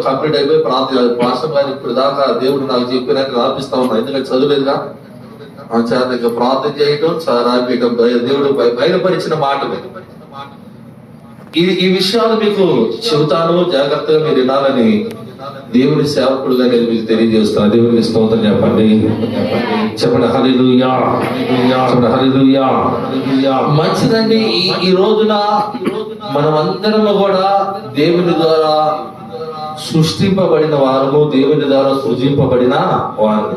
Complete అయిపోయి pastor గారు ఇప్పుడు దాకా దేవుడు నాకు చెప్పినట్టు రాపిస్తా ఉన్నా, ఎందుకంటే చదువులేదుగా చాలా ప్రార్థన చేయటం రాపియటం దేవుడు బయలుపరిచిన మాటలు. ఈ విషయాలు మీకు చెబుతాను, జాగ్రత్తగా మీరు వినాలని దేవుని సేవకుడుగా నేను మీకు తెలియజేస్తాను. దేవునికి స్తోత్రం చెప్పండి, చెప్పండి హల్లెలూయా, చెప్పండి హల్లెలూయా. మంచిదండి. ఈ రోజున మనమందరం కూడా దేవుని ద్వారా సృష్టింపబడిన వారము, దేవుని ద్వారా సృజింపబడిన వారు.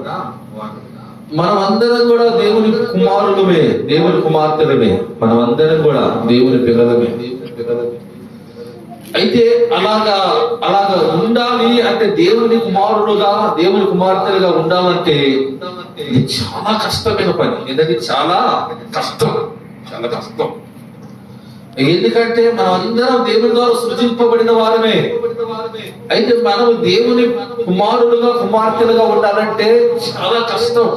మనమందరం కూడా దేవుని కుమారులమే, దేవుని కుమార్తెలమే, మనమందరం కూడా దేవుని పిల్లలమే. అయితే అలాగా ఉండాలి అంటే, దేవుని కుమారులుగా దేవుని కుమార్తెలుగా ఉండాలంటే ఇది చాలా కష్టమైన పని. ఎందుకంటే చాలా కష్టం. ఎందుకంటే మనం అందరం దేవుని ద్వారా సృజింపబడిన వారమే. అయితే మనం దేవుని కుమారులుగా కుమార్తెలుగా ఉండాలంటే చాలా కష్టం.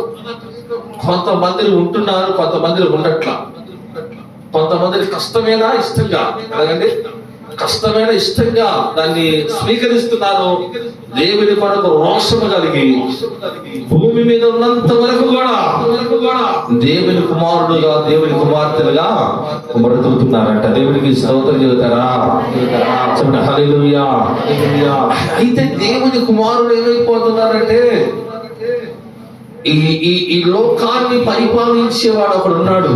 కొంతమంది ఉంటున్నారు, కొంతమంది ఉండట్లా. కొంతమంది కష్టమైన ఇష్టంగా, అలాగండి కష్టమైన ఇష్టంగా దాన్ని స్వీకరిస్తున్నారు. దేవుని కొరకు రోషము కలిగి భూమి మీద ఉన్నంత వరకు కూడా దేవుని కుమారుడుగా దేవుని కుమార్తెలుగా బ్రతుకుతున్నారంట. దేవునికి స్తోత్రం చెబుతారా? చెప్పండి హల్లెలూయా. అయితే దేవుని కుమారుడు ఏమైపోతున్నారంటే, ఈ లోకాన్ని పరిపాలించేవాడు ఒకడు ఉన్నాడు.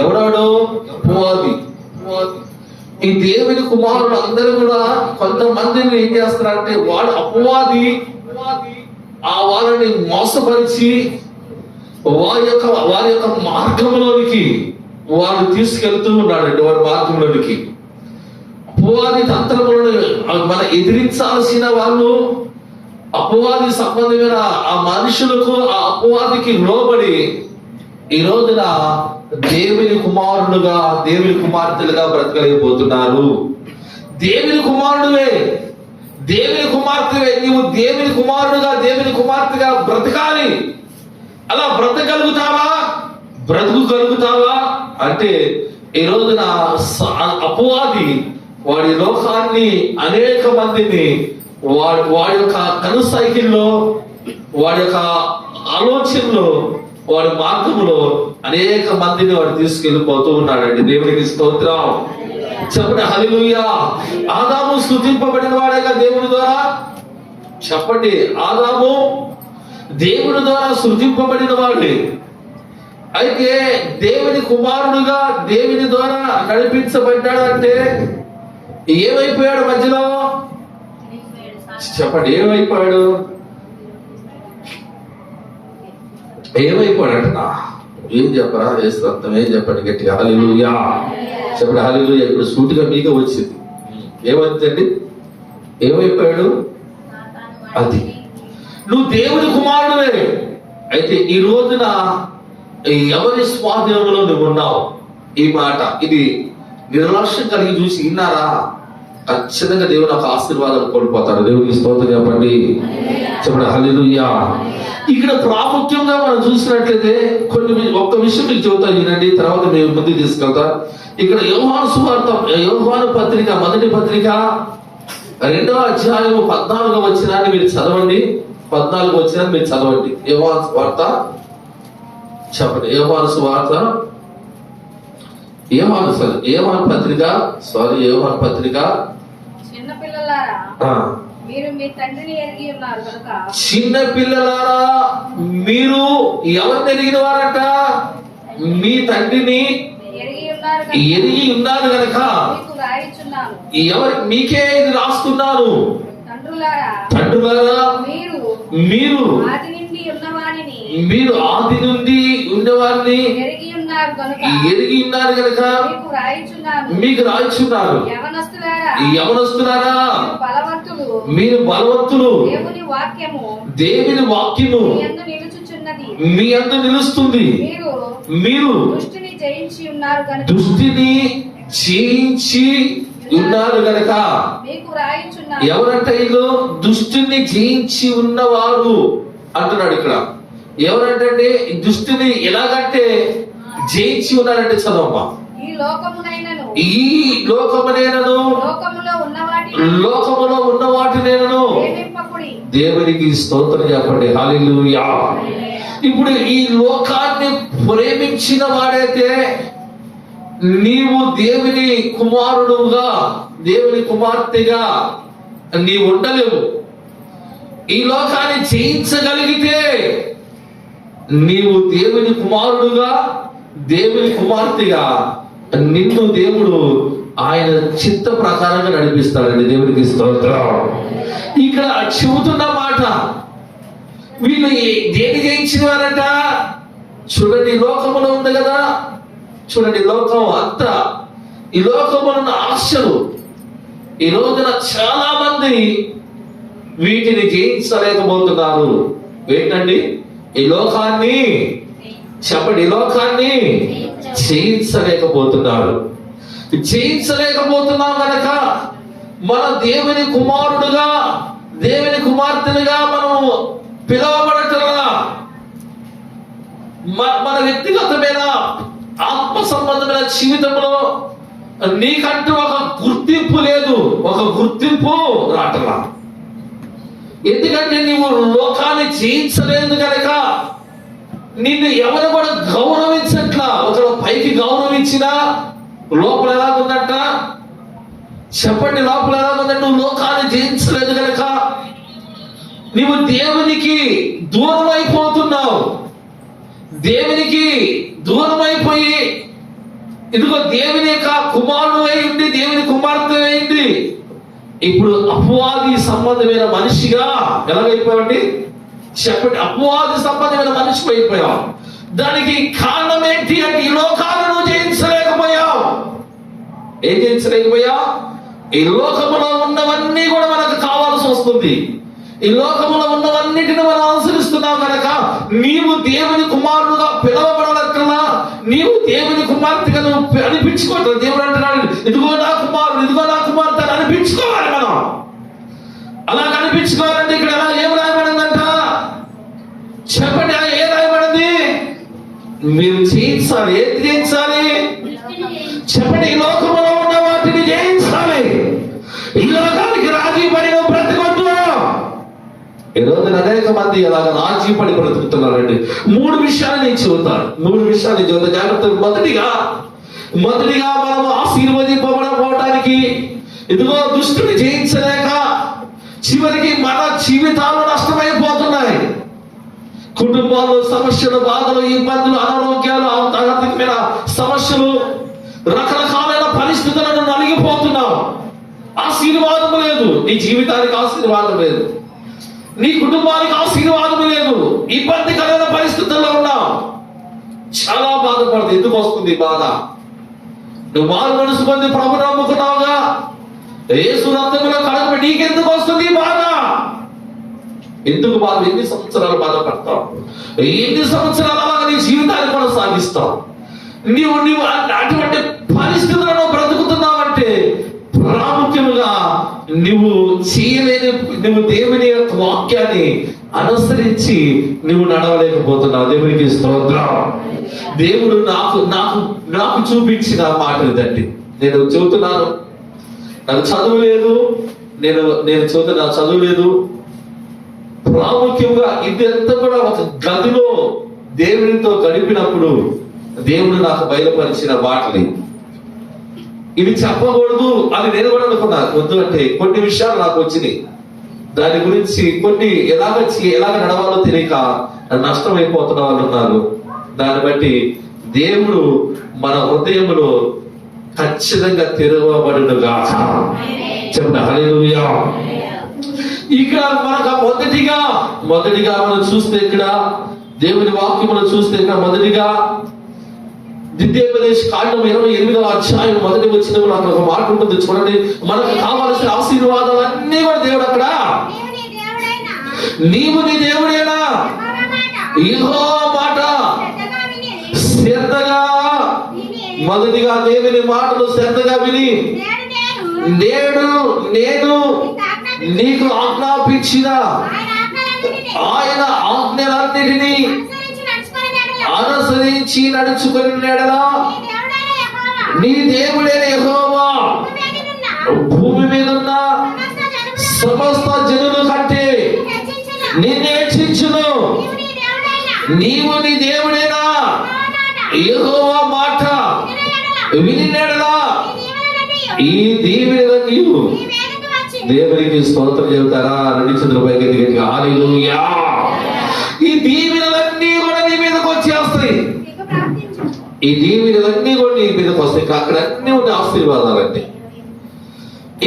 ఎవడాడు? అపవాది. ఈ దేవుని కుమారుడు అందరూ కూడా కొంతమందిని ఏం చేస్తున్నారంటే, వాడు అపవాది వాళ్ళని మోసపరిచి వారి యొక్క మార్గంలోనికి వాడు తీసుకెళ్తూ ఉన్నాడండి. వాడి మార్గంలోనికి అపవాది తంత్రములను మన ఎదిరించాల్సిన వాళ్ళు, అపవాది సంబంధమైన ఆ మనుషులకు, ఆ అపవాదికి లోబడి ఈ రోజున దేవుని కుమారులుగా దేవుని కుమార్తెలుగా బ్రతకలేకపోతున్నారు. దేవుని కుమారుడువే, దేవుని కుమార్తెవే, నీవు దేవుని కుమారుడుగా దేవుని కుమార్తెగా బ్రతకాలి. అలా బ్రతకగలుగుతావా అంటే, ఈ రోజున అపవాది వాడి లోకాన్ని, అనేక మందిని వాడి యొక్క కనుసైకిల్లో, వాడి యొక్క ఆలోచనలో, వాడి మార్గంలో అనేక మందిని వాడు తీసుకెళ్ళిపోతూ ఉన్నాడండి. దేవునికి స్తోత్రం చెప్పండి హల్లెలూయా. ఆదాము స్తుతింపబడిన వాడేగా దేవుని ద్వారా. చెప్పండి, ఆదాము దేవుని ద్వారా సృజింపబడిన వాడే. అయితే దేవుని కుమారుడుగా దేవుని ద్వారా నడిపించబడ్డాడంటే ఏమైపోయాడు? మధ్యలో చెప్పండి, ఏమైపోయాడు? ఏమైపోయాడంట? ఏం చెప్పరా? వేస్తాం, ఏం చెప్పండి గట్టిగా హల్లెలూయా. చెప్పండి హల్లెలూయా. ఇప్పుడు సూటిగా మీకే వచ్చింది. ఏమైందండి? ఏమైపోయాడు? అది నువ్వు దేవుని కుమారుడువే. అయితే ఈ రోజున ఎవరి స్వాధీనంలో నువ్వు ఉన్నావు? ఈ మాట ఇది నిర్లక్ష్యం కలిగి చూసి విన్నారా? ఖచ్చితంగా దేవుని ఒక ఆశీర్వాదం కోల్పోతారు. దేవునికి స్తోత్రం చెప్పండి, చెప్పండి హల్లెలూయా. ఇక్కడ ప్రాముఖ్యంగా మనం చూసినట్లయితే ఒక్క విషయం మీకు చెబుతాను, వినండి, తర్వాత మేము ముందుకు తీసుకెళ్తా. ఇక్కడ యోహాను సువార్త, యోహాను పత్రిక, మొదటి పత్రిక 2వ అధ్యాయము 14వ వచనాన్ని మీరు చదవండి. 14వ వచనాన్ని మీరు చదవండి. యోహాను సువార్త చెప్పండి. యోహాను సువార్త, యోహాను పత్రిక చిన్న పిల్లలారా, మీరు ఎవరిని ఎరిగిన వారట? మీ తండ్రిని ఎరిగి ఉన్నారు కనుక మీకే ఇది రాస్తున్నాను. తండ్రులారా, మీరు ఆది నుండి ఉన్నవారిని ఎరిగి ఉన్నారు కనుక మీకు రాయిచున్నారు. యవనస్తులారా, మీరు బలవంతులు, దేవుని వాక్యము మీ యందు నిలుస్తుంది. మీరు దుష్టిని జయించి ఉన్నారు గనక ఎవరంట? ఇల్లు దుష్టిని జయించి ఉన్నవారు అంటున్నాడు ఇక్కడ. ఎవరంటే దుష్టిని ఎలాగంటే జయించి ఉన్నారంటే చదవమ్మా. ఈ లోకమునైనను లోకములో ఉన్న వాటినైనను దేవునికి స్తోత్రం చెప్పండి. హల్లెలూయా. ఇప్పుడు ఈ లోకాన్ని ప్రేమించిన వాడైతే నీవు దేవుని కుమారుడుగా, దేవుని కుమార్తెగా నీవు ఉండలేవు. ఈ లోకాన్ని జయించగలిగితే నీవు దేవుని కుమారుడుగా, దేవుని కుమార్తెగా నిన్ను దేవుడు ఆయన చిత్త ప్రకారంగా నడిపిస్తాడండి. దేవునికి స్తోత్రం. ఇక్కడ చెబుతున్న మాట, వీళ్ళు దేని జయించిన వారట? చూడండి, లోకములో ఉంది కదా, చూడండి లోకం అంతా, ఈ లోకములో ఉన్న ఆశలు ఈ రోజున చాలా మంది వీటిని జయించలేకపోతున్నారు. ఏంటండి? ఈ లోకాన్ని చెప్పండి, ఈ లోకాన్ని జయించలేకపోతున్నారు. జయించలేకపోతున్నాం కనుక మన దేవుని కుమారుడుగా, దేవుని కుమార్తెలుగా మనం పిలవబడటంలా మన వ్యక్తిగతమైన ఆత్మ సంబంధమైన జీవితంలో నీకంటూ ఒక గుర్తింపు లేదు, ఒక గుర్తింపు రాటలా. ఎందుకంటే నీవు లోకాన్ని జయించలేదు కనుక నిన్ను ఎవరు కూడా గౌరవించట్లా. ఒకరు పైకి గౌరవించినా లోపల ఎలాగుందంట? చెప్పండి, లోపల ఎలాగుందంటే నువ్వు లోకాన్ని జయించలేదు కనుక నీవు దేవునికి దూరం అయిపోతున్నావు. దేవునికి దూరం అయిపోయి ఇదిగో దేవుని యొక్క కుమారుడు అయింది, దేవుని కుమార్తె అయింది. ఇప్పుడు అపవాది సంబంధమైన మనిషిగా ఎలాగైపోయావండి? చెప్పండి, అపవాది సంబంధమైన మనిషి అయిపోయావు. దానికి కారణం ఏంటి అంటే ఈ లోకాలను జయించలేకపోయావు. ఏం జయించలేకపోయావు? ఈ లోకములో ఉన్నవన్నీ కూడా మనకు కావాల్సి వస్తుంది. ఈ లోకములో ఉన్నవన్నిటిని మనం అనుసరిస్తున్నావు కనుక నీవు దేవుని కుమారుడుగా పిలవబడలక్కలా, నీవు దేవుని కుమార్తెగా నువ్వు అనిపించుకోవట్లేదు. దేవుడు అంటున్నాడు, ఇదిగో నా కుమారుడు, ఇదిగో నా కుమార్తె అని అనిపించుకోవాలి. మనం అలా అనిపించుకోవాలంటే ఇక్కడ ఎలా ఏం రాయబడిందంట? చెప్పండి, ఏ రాయబడింది? మీరు జయించాలి. ఏది జయించాలి? చెప్పండి, ఈ లోకములో ఉన్న వాటిని జయించాలి. ఈ లోకానికి రాజీ పడి నువ్వు బ్రతకొద్దు. ఈ రోజు అనేక మంది అలాగ రాజీ పడి బ్రతుకుతున్నారండి. 3 విషయాలు నేను చెబుతాను. 3 విషయాలు నేను చెబుతాను, జాగ్రత్త. మొదటిగా మనం ఆశీర్వదింపబడపోవడానికి ఇదిగో దుష్టుని జయించలేక చివరికి మన జీవితాలు నష్టమైపోతున్నాయి. కుటుంబాల్లో సమస్యలు, బాధలు, ఇబ్బందులు, అనారోగ్యాలు, ఆర్థికమైన సమస్యలు, రకరకాలైన పరిస్థితులను నలిగిపోతున్నావు. ఆశీర్వాదం లేదు, నీ జీవితానికి ఆశీర్వాదం లేదు, నీ కుటుంబానికి ఆశీర్వాదం లేదు, ఇబ్బందికరమైన పరిస్థితుల్లో ఉన్నావు. చాలా బాధపడుతుంది. ఎందుకు వస్తుంది బాధ? నువ్వు మారు మనసు పొంది ప్రభుని నమ్ముకున్నావుగా, యేసు రక్తంలో కడగబడి నీకెందుకు వస్తుంది బాధ? ఎందుకు బాధ? ఎన్ని సంవత్సరాలు బాధపడతావు? ఎన్ని సంవత్సరాలు అలాగా నీ జీవితాన్ని కొనసాగిస్తావు? నీవు అటువంటి పరిస్థితులను బ్రతుకుతున్నావంటే ప్రాముఖ్యముగా నువ్వు చేయలేని, నువ్వు దేవుని యొక్క వాక్యాన్ని అనుసరించి నువ్వు నడవలేకపోతున్నావు. దేవునికి స్తోత్రం. దేవుడు నాకు చూపించిన మాటలు తండ్రి నేను చెబుతున్నాను. నాకు చదువు లేదు, నేను చెబుతున్నా, చదువు లేదు. ప్రాముఖ్యంగా ఇదంతా కూడా ఒక గదిలో దేవునితో గడిపినప్పుడు దేవుడు నాకు బయలుపరిచిన మాటలు. ఇవి చెప్పకూడదు అని నేను కూడా అనుకున్నా. వద్దు అంటే కొన్ని విషయాలు నాకు వచ్చినాయి. దాని గురించి కొన్ని ఎలాగ నడవాలో తెలియక నష్టం అయిపోతున్న వాళ్ళు ఉన్నారు. దాన్ని బట్టి దేవుడు మన హృదయంలో ఖచ్చితంగా తెరవబడునుగా. చెప్పండి హల్లెలూయా. ఇక మనకు మొదటిగా మనం చూస్తే ఇక్కడ దేవుని వాక్యమును చూస్తే ఇక్కడ మొదటిగా ద్వితీయోపదేశ కాండం 28వ అధ్యాయం 1వ వచనంలో అక్కడ ఒక మాట ఉంటుంది. చూడండి, మనకు కావాల్సిన ఆశీర్వాదాలన్నీ కూడా దేవుడు అక్కడ, నీవు నీ దేవుడేనా యెహోవా మాట శ్రద్ధగా, మొదటిగా దేవుని మాటలు శ్రద్ధగా విని నేను నీకు ఆజ్ఞాపించిన ఆయన ఆజ్ఞలన్నిటినీ అనుసరించి నడుచుకుని నెడలా నీ దేవుడైన యెహోవా భూమి మీద ఉన్న సమస్త జనుల కంటే నిన్ను హెచ్చించును. నీవు నీ దేవుడైనా యెహోవా మాట వినినెడలా ఈ దీవెనలన్నీ దేవునికి స్తోత్రం చెబుతారా? రెండు చేతుల పైకి ఎత్తి హల్లెలూయా. ఈ దీవెనలన్నీ కూడా నీ మీదకి వచ్చేస్తాయి. ఈ దీవెనలన్నీ కూడా నీ మీదకి వస్తాయి. అక్కడ అన్ని ఉండే ఆశీర్వాదాలండి.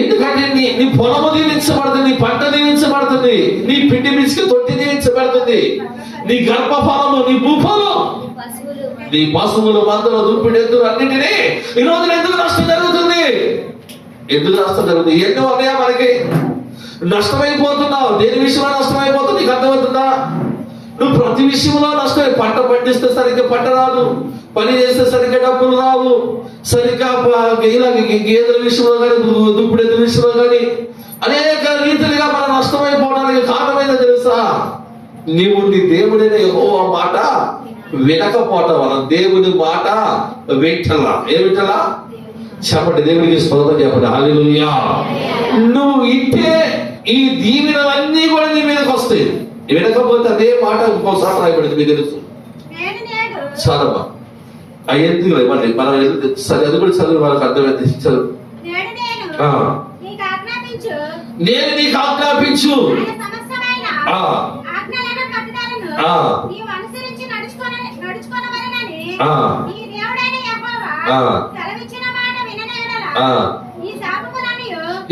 ఎందుకంటే నీ పొలము దీవించబడుతుంది, నీ పంట దీవించబడుతుంది, నీ పిండి మిసికి తొట్టి దీవించబడుతుంది, నీ గర్భఫలము, నీ భూఫలం, నీ పశువులు, మందులు, దుప్పిడి, ఎద్దులు అన్నింటినీ ఈ రోజున ఎందుకు నష్టం జరుగుతుంది? ఎందుకు నష్టం జరుగుతుంది? ఎన్నో ఉన్నాయా మనకి? నష్టమైపోతున్నావు. దేని విషయంలో నష్టమైపోతుంది నీకు అర్థమవుతుందా? నువ్వు ప్రతి విషయంలో నష్టమే. పంట పండిస్తే సరిగ్గా పంట రాదు, పని చేస్తే సరిగ్గా డబ్బులు రావు, సరిగ్గా గేదెల విషయంలో కానీ, దుప్పుడు ఎద్దుల విషయంలో కానీ అనేక రీతిలుగా మనం నష్టమైపోవడానికి కారణమైందో తెలుసా? నీవు నీ దేవుడైన యెహోవా మాట వినకపోవటం వల్ల. దేవుని మాట వింటలా. ఏ వింటలా? చెప్పండి, దేవుడికి స్తోత్రం చెప్పండి. హల్లెలూయా. నువ్వు ఇంటే ఈ దీవెనలన్నీ కూడా నీ మీదకి వస్తాయి. వినకపోతే అదే మాట ఇంకోసారి రాయబడింది, మీకు తెలుసు. చదవా అయ్యేది ఇవ్వండి. మనం సరే అది కూడా చదువు, వాళ్ళకి అర్థమైంది. చదువు. నేను నీకు ఆజ్ఞాపించు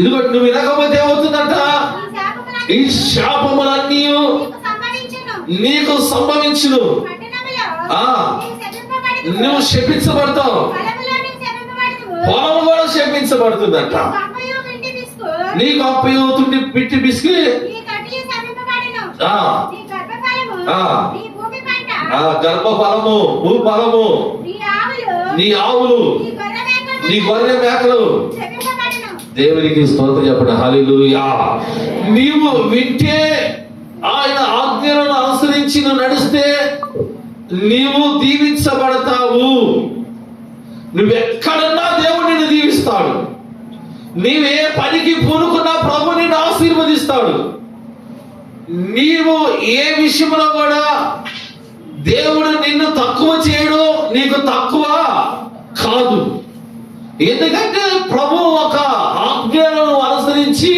ఇదిగో నువ్వు వినకపోతే ఏమవుతుందంట? ఈ శాపములన్నీ నీకు సంభవించును. నువ్వు శపించబడతావు. పొలము కూడా శపించబడుతుందంట. నీకు అప్పయు తుండి పిట్టి బిస్కి గర్భఫలము, భూఫలము, నీ ఆవులు, నీ గొర్రె మేకలు. దేవునికి స్తోత్రం చెప్పండి. హల్లెలూయా. నీవు వింటే, ఆయన ఆజ్ఞలను అనుసరించి నువ్వు నడిస్తే నీవు దీవించబడతావు. నువ్వెక్కడున్నా దేవుడు నిన్ను దీవిస్తాడు. నీవే పనికి పూనుకున్నా ప్రభు నిన్ను ఆశీర్వదిస్తాడు. నీవు ఏ విషయంలో కూడా దేవుడు నిన్ను తక్కువ చేయడు, నీకు తక్కువ కాదు. ఎందుకంటే ప్రభు ఒక ఆజ్ఞలను అనుసరించి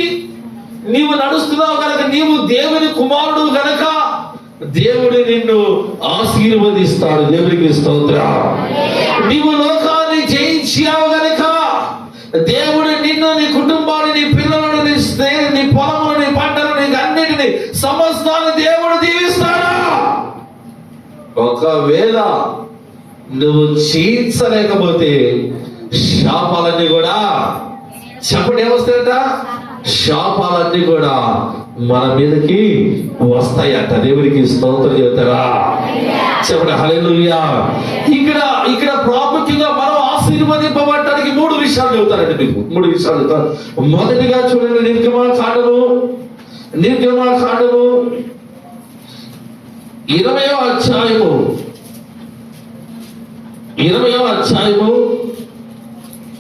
నీవు నడుస్తున్నావు కనుక, నీవు దేవుని కుమారుడు కనుక దేవుడు నిన్ను ఆశీర్వదిస్తాడు. దేవునికి స్తోత్రం. నీవు లోకాన్ని జయించావు గనుక దేవుడు నిన్ను, నీ కుటుంబాన్ని, నీ పిల్లలను, నీ పొలమును, నీ పంటను, నీకు అన్నిటిని సమస్తాన్ని దేవుడు దీవిస్తాడా? ఒకవేళ నువ్వు చీల్చలేకపోతే శాపాలన్నీ కూడా, చెప్పండి ఏమొస్తాయట? శాపాలన్నీ కూడా మన మీదకి వస్తాయట. దేవునికి స్తోత్రం చెబుతారా? చెప్పండి హల్లెలూయా. ఇక్కడ ప్రాముఖ్యంగా మనం ఆశీర్వదింపబడటానికి 3 విషయాలు చెబుతారండి. మీకు 3 విషయాలు చెబుతారు. మొదటిగా చూడండి, నిర్గమకాండము 20వ అధ్యాయము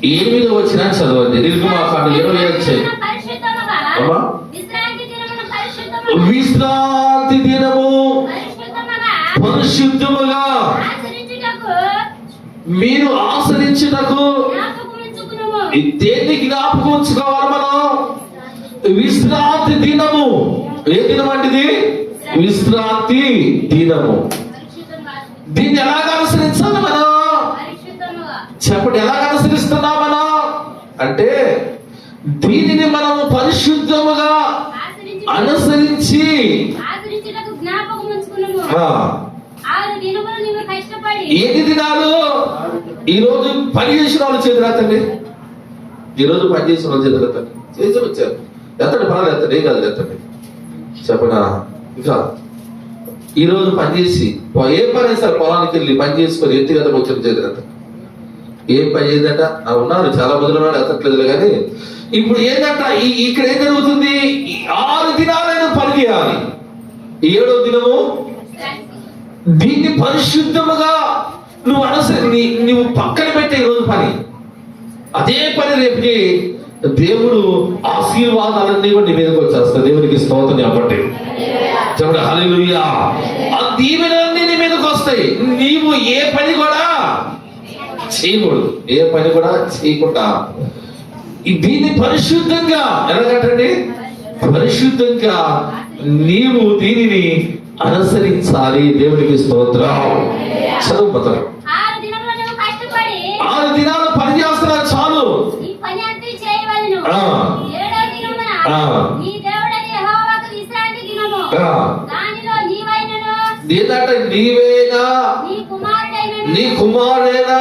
8వ వచనాన్ని చదవండి. నిర్గమకాండం 20వ అధ్యాయం. విశ్రాంతి దినము పరిశుద్ధముగా మీరు ఆచరించుటకు దేన్ని జ్ఞాపకం ఉంచుకోవాలి మనం? విశ్రాంతి దినము. ఏ దినం అంటే? విశ్రాంతి దినము. దీన్ని ఎలాగ అనుసరించాలి మనం? చెప్పండి, ఎలాగ అనుసరిస్తున్నాం మనం అంటే, దీనిని మనము పరిశుద్ధముగా అనుసరించి ఏది దినాలు? ఈరోజు పని చేసిన వాళ్ళు చేతులెత్తండి. ఈరోజు పని చేసిన వాళ్ళు చేతులెత్తండి. చేసి వచ్చారు, ఎత్తండి, పర్వాలేదు, ఎత్తండి, ఏం కాదు, ఎత్తండి. చెప్పనా? ఇంకా ఈరోజు పనిచేసి ఏ పని సార్ పొలానికి వెళ్ళి పని చేసుకొని వ్యక్తిగతంగా వచ్చిన చేతులెత్తండి. ఏం పని చేద్దంట? ఉన్నారు చాలా మంది ఉన్నాడు, ఎత్తట్లేదు. కానీ ఇప్పుడు ఏంటంట, ఇక్కడ ఏం జరుగుతుంది? 6 దినాలైనా పని చేయాలి. 7వ దినము దీన్ని పరిశుద్ధముగా నువ్వు పక్కన పెట్టే రోజు పని. అదే పని రేపుకి దేవుడు ఆశీర్వాదాలన్నీ కూడా నీ మీదకి వచ్చేస్తాయి. దేవునికి స్తోత్రం చెప్పండి. చెప్పండి హల్లెలూయా. ఆ దీవెనలన్నీ నీ మీదకి వస్తాయి. నీవు ఏ పని కూడా చేయకూడదు, ఏ పని కూడా చేయకుండా దీన్ని పరిశుద్ధంగా ఎలాగంటండి, పరిశుద్ధంగా నీవు దీనిని అనుసరించాలి. దేవునికి స్తోత్రం. చదువుతారు 6 దినాలు పని చేస్తున్నా చాలు. ఏంటంటే నీవేనా, నీ కుమారుడేనా,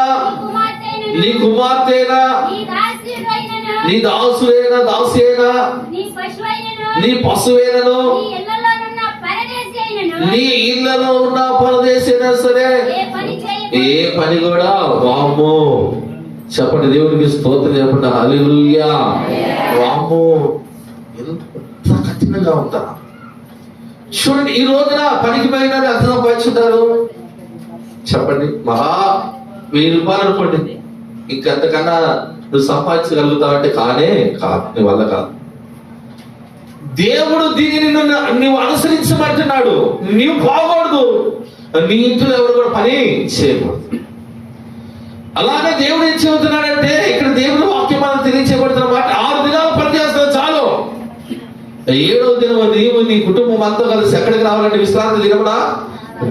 నీ కుమార్తెనా, నీ దాసుడేనా, దాసేనా, నీ పశువేనను, నీ ఇళ్లలో ఉన్న పరదేశైనా సరే ఏ పని కూడా వామ్మో. చెప్పండి దేవునికి స్తోత్రం. చెప్పండి హల్లెలూయా. వామ్మో ఎంత కఠినంగా ఉంటా చూడండి. ఈ రోజున పనికి పోయినా ఎంత సంపాదించుంటారు చెప్పండి. 1000 రూపాయలు అనుకోండి. ఇంకెంతకన్నా నువ్వు సంపాదించగలుగుతావంటే కానే కాదు, నీ వల్ల కాదు. దేవుడు దీనిని నువ్వు అనుసరించమంటున్నాడు. నీవు పోకూడదు, నీ ఇంట్లో ఎవరు కూడా పని చేయకూడదు. అలాగే దేవుడు ఏం చెబుతున్నాడంటే ఇక్కడ దేవుడు వాక్యం మనం తెలియచేయబడుతున్న మాట 6 దినాలు పని చేస్తావు చాలు. 7వ దినం నీవు నీ కుటుంబం అంతా కలిసి ఎక్కడికి రావాలంటే విశ్రాంతి దినమున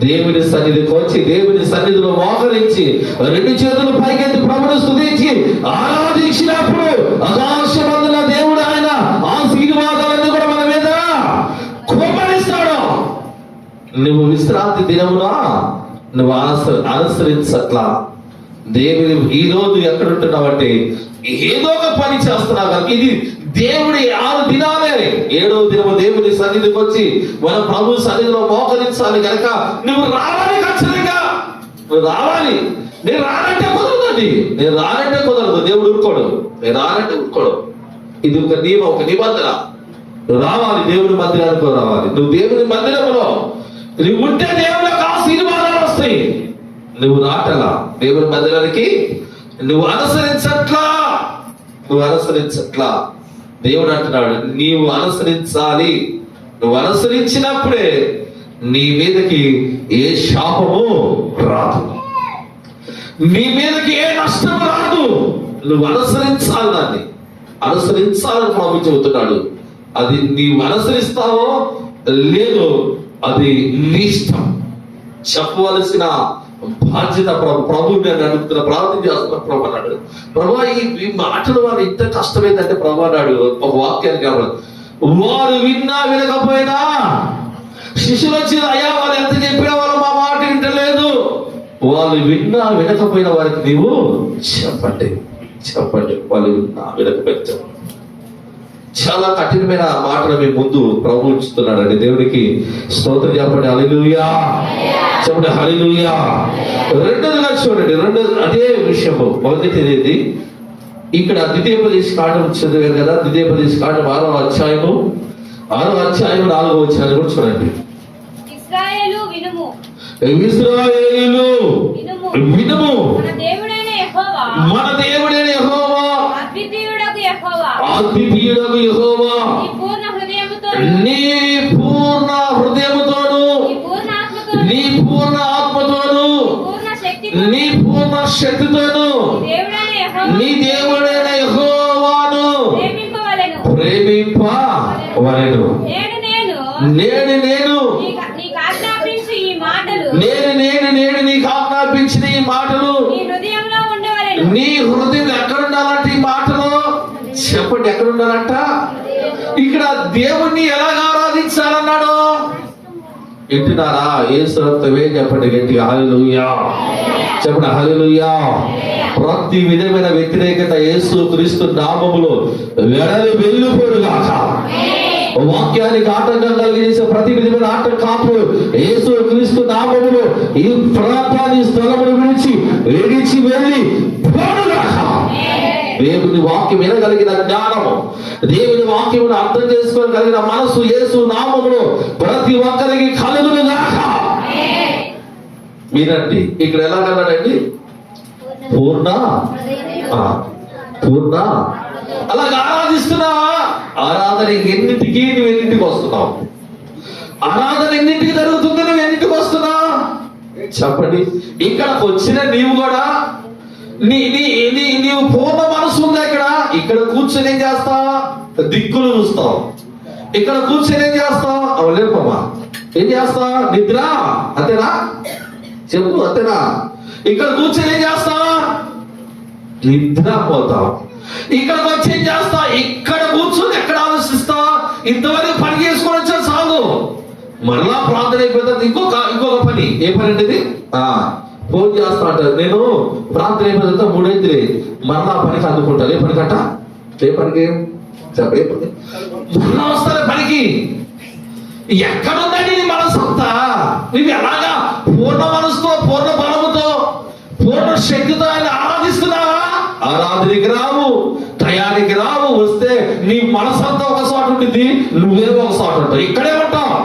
దేవుని సన్నిధికి వచ్చి దేవుని సన్నిధిలో మోకరించి 2 చేతులు పైకెత్తి ప్రభువును స్తుతించి ఆరాధించినప్పుడు ఆకాశమందున దేవుడు ఆయన ఆశీర్వాదాలన్నీ కూడా మన మీద కుమ్మరిస్తాడు. నువ్వు విశ్రాంతి దినమున నువ్వు అనుసరించట్లా దేవుని. ఈ రోజు ఎక్కడ ఉంటున్నావంటే ఏదో ఒక పని చేస్తున్నావు కనుక ఇది దేవుడి 6 దినాలే. 7వ దినము దేవుని సన్నిధికి వచ్చి మన ప్రభు సన్నిధిలో మోకరించాలి కనుక నువ్వు రావాలి. ఖచ్చితంగా నువ్వు రావాలి. నేను రానంటే కుదరదండి, నేను రానంటే కుదరదు. దేవుడు ఊరుకోడు, నేను రానంటే ఊరుకోడు. ఇది ఒక నియమం, ఒక నిబంధన. నువ్వు రావాలి, దేవుని మందిరానికి రావాలి. నువ్వు దేవుని మందిరంలో నువ్వు ఉంటే దేవుని యొక్క ఆశీర్వాదాలు వస్తాయి. నువ్వు రాటలా దేవుని మందిరానికి, నువ్వు అనుసరించట్లా, నువ్వు అనుసరించట్లా. దేవుడు అంటున్నాడు నీవు అనుసరించాలి. నువ్వు అనుసరించినప్పుడే నీ మీదకి ఏ శాపము రాదు, నీ మీదకి ఏ నష్టము రాదు. నువ్వు అనుసరించాలి, దాన్ని అనుసరించాలని ప్రభు చెబుతున్నాడు. అది నీవు అనుసరిస్తావో లేదో అది నీ ఇష్టం. చెప్పవలసిన బాధ్యత ప్రభు నేను అడుగుతున్న ప్రార్థన చేస్తున్న ప్రభు అన్నాడు. ప్రభు ఈ మాటలు వారు ఇంత కష్టమైందంటే ప్రభు అన్నాడు ఒక వాక్యాన్ని కాబట్టి వారు విన్నా వినకపోయినా శిష్యులు వచ్చి అయ్యా వాళ్ళు ఎంత చెప్పినా వాళ్ళు మా మాట వింటలేదు. వాళ్ళు విన్నా వినకపోయిన వారికి నీవు చెప్పండి, చెప్పండి. వాళ్ళు విన్నా వినకపోయినా చాలా కఠినమైన మాటలు మీ ముందు ప్రభు ఉంచుతున్నాడండి. దేవునికి స్తోత్రం చెప్పండి. హల్లెలూయా చెప్పండి. హల్లెలూయా. రెండోదిగా చూడండి, అదే విషయము. మొదటిది ఇక్కడ ద్వితీయోపదేశ కాండం చదివారు కదా, ద్వితీయోపదేశ కాండం 6వ అధ్యాయము 4వ వచనాన్ని కూడా చూడండి. ఇశ్రాయేలు వినుము, వినుము, మన దేవుడైన యెహోవా అద్వితీయుడగు యెహోవా నీ పూర్ణ హృదయముతోను, నీ పూర్ణ ఆత్మతోను, నీ పూర్ణ శక్తితోను నీ దేవుడైన యెహోవాను ప్రేమింపవలెను. నేను నీకు ఆజ్ఞాపించిన ఈ మాటలు నీ హృదయం ఎక్కడ ఉండాలంటే ఈ మాటలు చెప్పండి. ఎక్కడ ఉండాలంట? ఇక్కడ దేవుణ్ణి ఎలాగ ఆరాధించాలన్నాడు వింటున్నారా? యేసు రక్తమే. చెప్పండి గట్టిగా హల్లెలూయా చెప్పండి. హల్లెలూయా. ప్రతి విధమైన వ్యతిరేకత యేసు క్రీస్తు నామములో వెడలి వెళ్ళిపోడుగాక. వాక్యానికి ఆటంకం కలిగించే ప్రతి విధమైన ఆటంకాలు యేసు క్రీస్తు నామములో ఈ ప్రాంతాన్ని స్థలమును విడిచి వెళ్ళి పోడుగాక. దేవుని వాక్యం వినగలిగిన జ్ఞానము, దేవుని వాక్యమును అర్థం చేసుకోగలిగిన మనసు యేసు నామములో ప్రతి ఒక్కరికి కలుగునుగాక. మీరండి ఇక్కడ ఎలాగన్నాడండి? పూర్ణ అలాగ ఆరాధిస్తున్నావా? ఆరాధన ఎన్నింటికి నువ్వు ఎన్నింటికి వస్తున్నావు? ఆరాధన ఎన్నింటికి జరుగుతుంది, నువ్వు ఎన్నింటికి వస్తున్నా చెప్పండి. ఇక్కడికి వచ్చిన నీవు కూడా నీవు పూర్ణ మనసు ఉందా? ఇక్కడ కూర్చొని ఏం చేస్తా? దిక్కులు చూస్తావు. ఇక్కడ కూర్చొని ఏం చేస్తావు? లేపమ్మా, ఏం చేస్తా? నిద్ర, అంతేనా? చెప్పు, అంతేనా? ఇక్కడ కూర్చొని ఏం చేస్తా? నిద్ర పోతావు. ఇక్కడికి వచ్చి ఏం చేస్తా? ఇక్కడ కూర్చొని ఎక్కడ ఆలోచిస్తా? ఇంతవరకు పని చేసుకొని వచ్చా చాలు, మరలా ప్రార్థన అయిపోతుంది. ఇంకొక పని. ఏ పని అంటే ఫోన్ చేస్తా అంటారు. నేను ప్రార్థన అయిపోతుందా 3 మరలా పనికి అందుకుంటాను. ఏ పని కట్ట? ఏ పనికి చెప్పే పని? మరలా వస్తారా పనికి? ఎక్కడుందండి నీ మనసంతా? నువ్వు ఎలాగా పూర్ణ మనసుతో, పూర్ణ బలముతో, పూర్ణ శక్తితో ఆయన ఆరాధిస్తున్నావా? ఆరాధనకి రావు, టయానికి రావు. వస్తే నీ మనసంతా ఒక చోట ఉంటుంది, నువ్వేమో ఒక చోట ఉంటావు. ఇక్కడే ఉంటావు.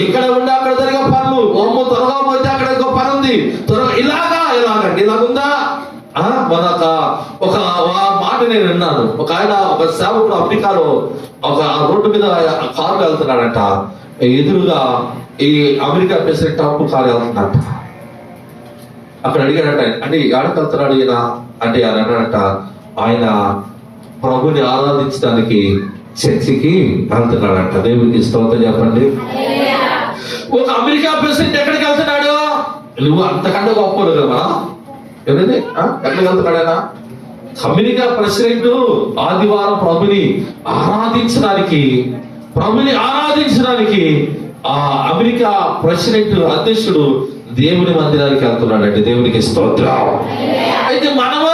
ఇక్కడ ఉండి అక్కడ జరిగే పనులు, త్వరగా పోతే అక్కడ ఇంకో పని ఉంది, త్వరగా ఇలాగండి. ఇలాగుందా? ఒక మాట నేను విన్నాను. ఒక ఆయన, ఒక సేవకుడు అమెరికాలో ఒక రోడ్డు మీద కారు వెళ్తున్నాడంట. ఎదురుగా ఈ అమెరికా ప్రెసిడెంట్ ట్రంప్ కారు వెళ్తున్నాడంట. అక్కడ అడిగాడట, అంటే ఎక్కడికి వెళ్తున్నాడు ఈయన అంటే ఆయన అన్నాడంట, ఆయన ప్రభుని ఆరాధించడానికి చర్చికి వెళ్తున్నాడంట. దేవునికి స్తోత్రం చెప్పండి. ఒక అమెరికా ప్రెసిడెంట్ ఎక్కడికి వెళ్తున్నాడు? నువ్వు అంతకంటే గొప్పడు కదా. ఎవరైతే ఎక్కడికి వెళ్తున్నాడైనా? అమెరికా ప్రెసిడెంట్ ఆదివారం ప్రభుని ఆరాధించడానికి ఆ అమెరికా ప్రెసిడెంట్ అధ్యక్షుడు దేవుని మందిరానికి వెళ్తున్నాడంటే దేవునికి స్తోత్రం. అయితే మనము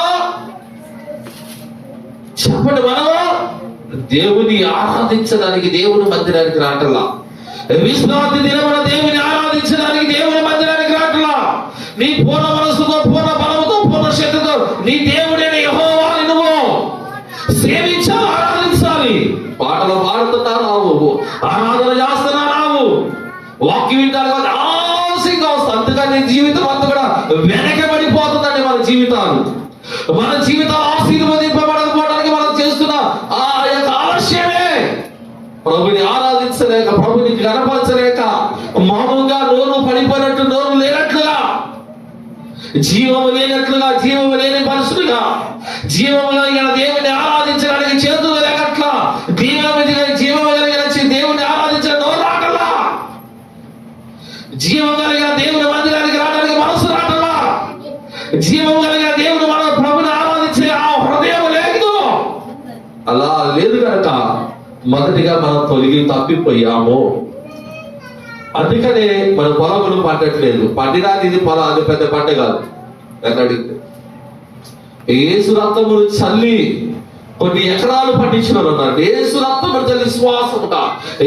చెప్పండి, మనము దేవుని ఆరాధించడానికి దేవుని మందిరానికి రావట్లా. విశ్రాంతి దినమున దేవుని ఆరాధించడానికి దేవుని మందిరానికి రావట్లా. నీ పూర్ణ మనసుతో, పూర్ణ బలముతో, పూర్ణ శక్తితో నీ దేవుడైన యెహోవాని నువ్వు సేవించాలి, ఆరాధించాలి. పాటలు పాడుతున్నా రావు, ఆరాధన చేస్తున్నా రావు, వాక్యం వింటారు ఆలస్యంగా వస్తుంది. అందుకని జీవితం అంతా కూడా వెనకబడిపోతుందండి. మన జీవితాలు ఆశీర్వదింపబడకపోవడానికి మనం చేస్తున్న ఆ యొక్క ఆలస్యమే. ప్రభుని ఆరాధించలేక, ప్రభుని గణపరచలేక, మౌనంగా నోరు పడిపోయినట్టు, నోరు లేనట్లుగా, జీవము లేని మనుషులుగా, జీవము కలిగిన దేవుని ఆరాధించడానికి చేతులు లేకట్లా, జీవము కలిగిన దేవుని ఆరాధించిన నోరు రాకల్లా, జీవం కలిగిన దేవుని మందిరానికి రావడానికి మనసు రాకల్లా, జీవం కలిగిన దేవుని మన ప్రభుని ఆరాధించే ఆ హృదయం లేదు. అలా లేదు కనుక మొదటిగా మనం తప్పిపోయాము. అందుకనే మన పొలములు పండట్లేదు. పండినాది ఇది పొలం, అది పెద్ద పంట కాదు. యేసు రక్తమును చల్లి కొన్ని ఎకరాలు పండించిన వాళ్ళు ఉన్నారు. యేసు రక్తమును చల్లి విశ్వాసముగా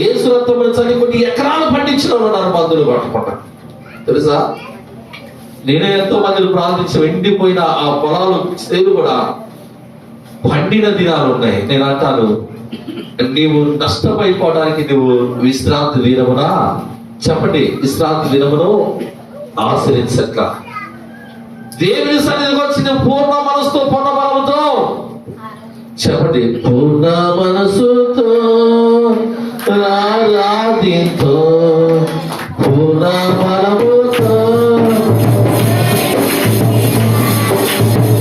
యేసు రక్తమును చల్లి కొన్ని ఎకరాలు పండించిన వాళ్ళు ఉన్నారు. మందులు పట్టుకుంటా తెలుసా? నేనే ఎంతో మందిని ప్రార్థించి ఎండిపోయిన ఆ పొలాలు చేలు కూడా పండిన దినాలు ఉన్నాయి. నేను అంటాను, నీవు నష్టమైపోవడానికి నువ్వు విశ్రాంతి దినమునా చెప్పండి, విశ్రాంతి దినమును ఆశ్రయించట్ల. దేవుని సన్నిధికి వచ్చిన పూర్ణ మనసుతో, పూర్ణ బలముతో చెప్పండి, పూర్ణ మనసుతో ఆరాధింతో, పూర్ణ బలముతో,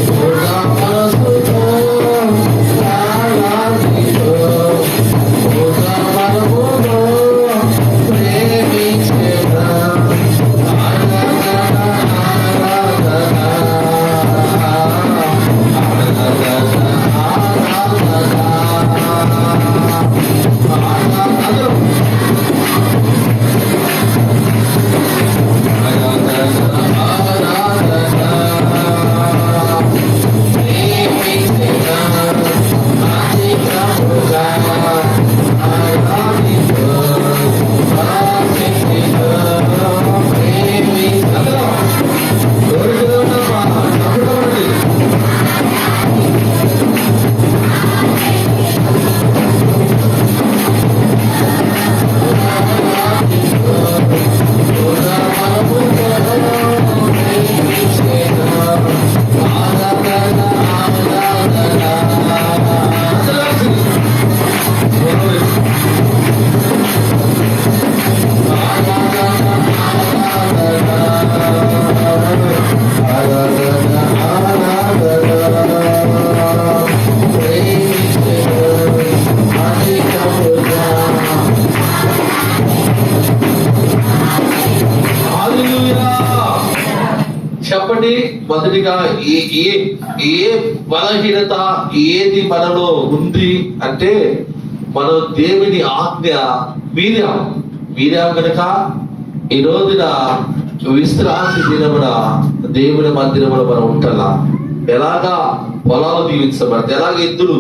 పూర్ణ మనసుతో ఆరాధితో, పూర్ణ బలముతో ప్రేమించేదా. చెప్పండి, మొదటిగా ఏ బలహీనత ఏది మనలో ఉంది అంటే, మన దేవుని ఆజ్ఞ మీరాం కనుక ఈ రోజున విశ్రాంతి దినమున దేవుని మందిరమున మనం ఉండాలా. ఎలాగా పొలాలు దీవించబడతాయి, ఎలాగ ఎద్దులు,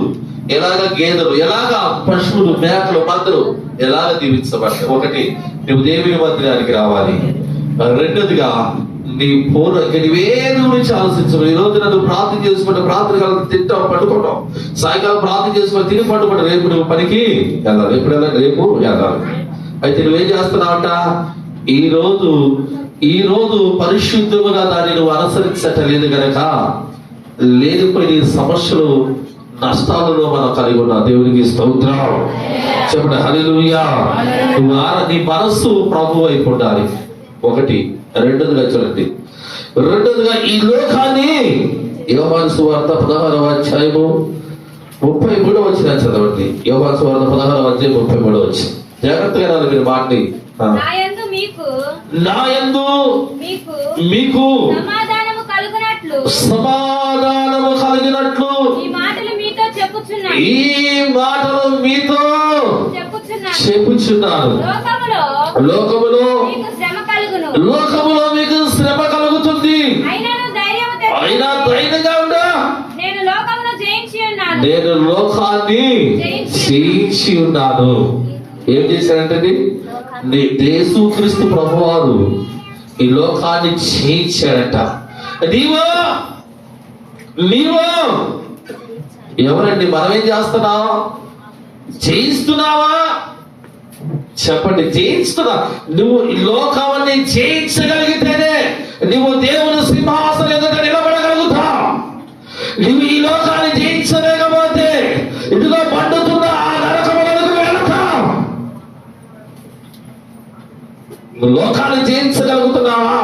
ఎలాగ గేదెలు, ఎలాగ పశువులు, మేకలు, మందరు ఎలాగ దీవించబడతాయి. ఒకటి, నువ్వు దేవుని మందిరానికి రావాలి. రెండోదిగా నీ నీవేది గురించి ఆలోచించవు. ఈ రోజు నువ్వు ప్రార్థన చేసుకుంటే ప్రార్థన కాలం తింటావు, పడుకుంటావు, సాయంకాలం ప్రార్థన చేసుకుని తిని పడుకుంటావు. రేపు నువ్వు పనికి వెళ్ళాలి. ఎప్పుడు వెళ్ళాలి? రేపు వెళ్ళాలి. అయితే నువ్వేం చేస్తున్నావంట, ఈ రోజు పరిశుద్ధముగా దాన్ని నువ్వు అనుసరించటలేదు గనక లేనిపోయి సమస్యలు, నష్టాలలో మనం కలిగి ఉన్నాం. దేవునికి స్తోత్రం చెప్పండి, హల్లెలూయా. నీ మనస్సు ప్రభు వైపు ఉండాలి. ఒకటి. రెండోదిగా చూడండి, ఈ లోకాన్ని యోహాను సువార్త 16వ అధ్యాయము 33వ వచనం చదవండి. యోహాను సువార్త 16వ అధ్యాయం 33వ వచనం. జాగ్రత్తగా రాలి మీరు మాటని. నా యందు మీకు సమాధానము కలిగినట్లు ఈ మాటలు మీతో చెప్పుచున్నాను. లోకములో మీకు శ్రమ కలుగుతుంది, అయినా ధైర్యంగా ఉండు, నేను లోకాన్ని జయించి ఉన్నాను. ఏం చేశాడంటే, యేసుక్రీస్తు ప్రభువారు ఈ లోకాన్ని జయించాడట. నీవో ఎవరండి? మనమేం చేస్తున్నావు? జయిస్తున్నావా? చెప్పండి, జయించుతున్నా. నువ్వు ఈ లోకాన్ని జయించగలిగితేనే నువ్వు దేవుని సింహాసనం ఎదుట నిలబడగలుగుతావు. నువ్వు ఈ లోకాన్ని జయించలేకపోతే ఇదిగో పండుతున్న ఆ నరకములకు వెళతావు. నువ్వు లోకాన్ని జయించగలుగుతున్నావా?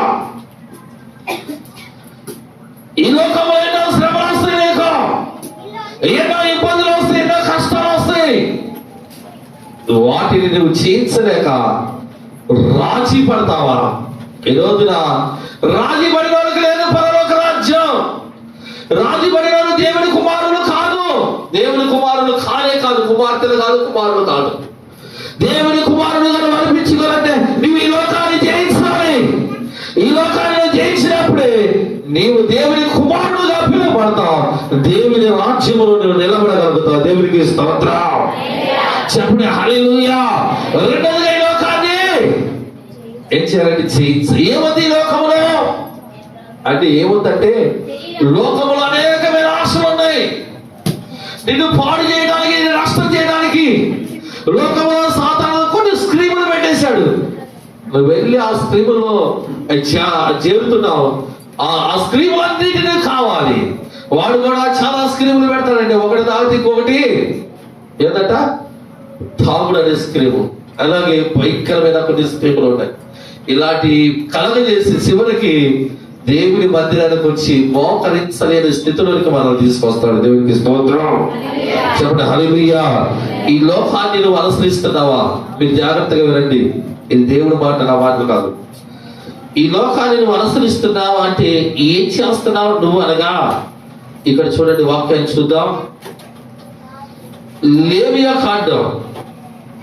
ఈ లోకంలో ఎన్నో శ్రమలు వస్తాయి, నీకు ఎన్నో ఇబ్బందులు వస్తాయి, ఎన్నో కష్టాలు వస్తాయి. వాటిని నువ్వు జయించలేక రాజీ పడతావా? ఈ రోజున రాజీ పడిన వాళ్ళకి లేదు పరలోక రాజ్యం. రాజీ పడిన వాళ్ళు దేవుని కుమారులు కాదు. దేవుని కుమారులు కాదు, కుమార్తెలు కాదు, కుమారులు కాదు. దేవుని కుమారులుగా అనిపించుకోవాలంటే నువ్వు ఈ లోకాన్ని జయించాలి. ఈ లోకాన్ని జయించినప్పుడే నీవు దేవుని కుమారుడుగా పిలువబడతావు. దేవుని రాజ్యములో నువ్వు నిలబడగలుగుతావు. దేవునికి స్తోత్రం చెప్పండి, హల్లెలూయా. రెండోదిగా ఈ లోకాన్ని ఏం చేయాలంటే జయించాలి. ఏముంది ఈ లోకములో అంటే? ఏముందంటే, లోకములో అనేకమైన ఆశలు ఉన్నాయి. నిన్ను పాడు చేయడానికి, నష్టం చేయడానికి లోకంలో సాతాను కొన్ని స్క్రీములు పెట్టేశాడు. నువ్వు వెళ్ళి ఆ స్క్రీములో చేరుతున్నావు. ఆ స్క్రీములన్నిటినీ కావాలి. వాడు కూడా చాలా స్క్రీములు పెడతాడండి. ఒకటి తాగితే ఇంకొకటి ఏంటంట, తాగుడు అనే స్క్రీము. అలాగే భయంకరమైన కొన్ని స్క్రీములు ఉన్నాయి. ఇలాంటి కలగజేసి చివరికి దేవుని మందిరానికి వచ్చి మోకరించలేని స్థితిలోనికి మనం తీసుకొస్తాడు. దేవునికి స్తోత్రం చెప్పండి, హల్లెలూయా. ఈ లోకాన్ని నువ్వు అనుసరిస్తున్నావా? మీరు జాగ్రత్తగా వినండి, ఇది దేవుని మాట, నా మాటలు కాదు. ఈ లోకాన్ని నువ్వు అనుసరిస్తున్నావా అంటే ఏం చేస్తున్నావు నువ్వు అనగా, ఇక్కడ చూడండి, వాక్యాన్ని చూద్దాం. లేవియా కాండం.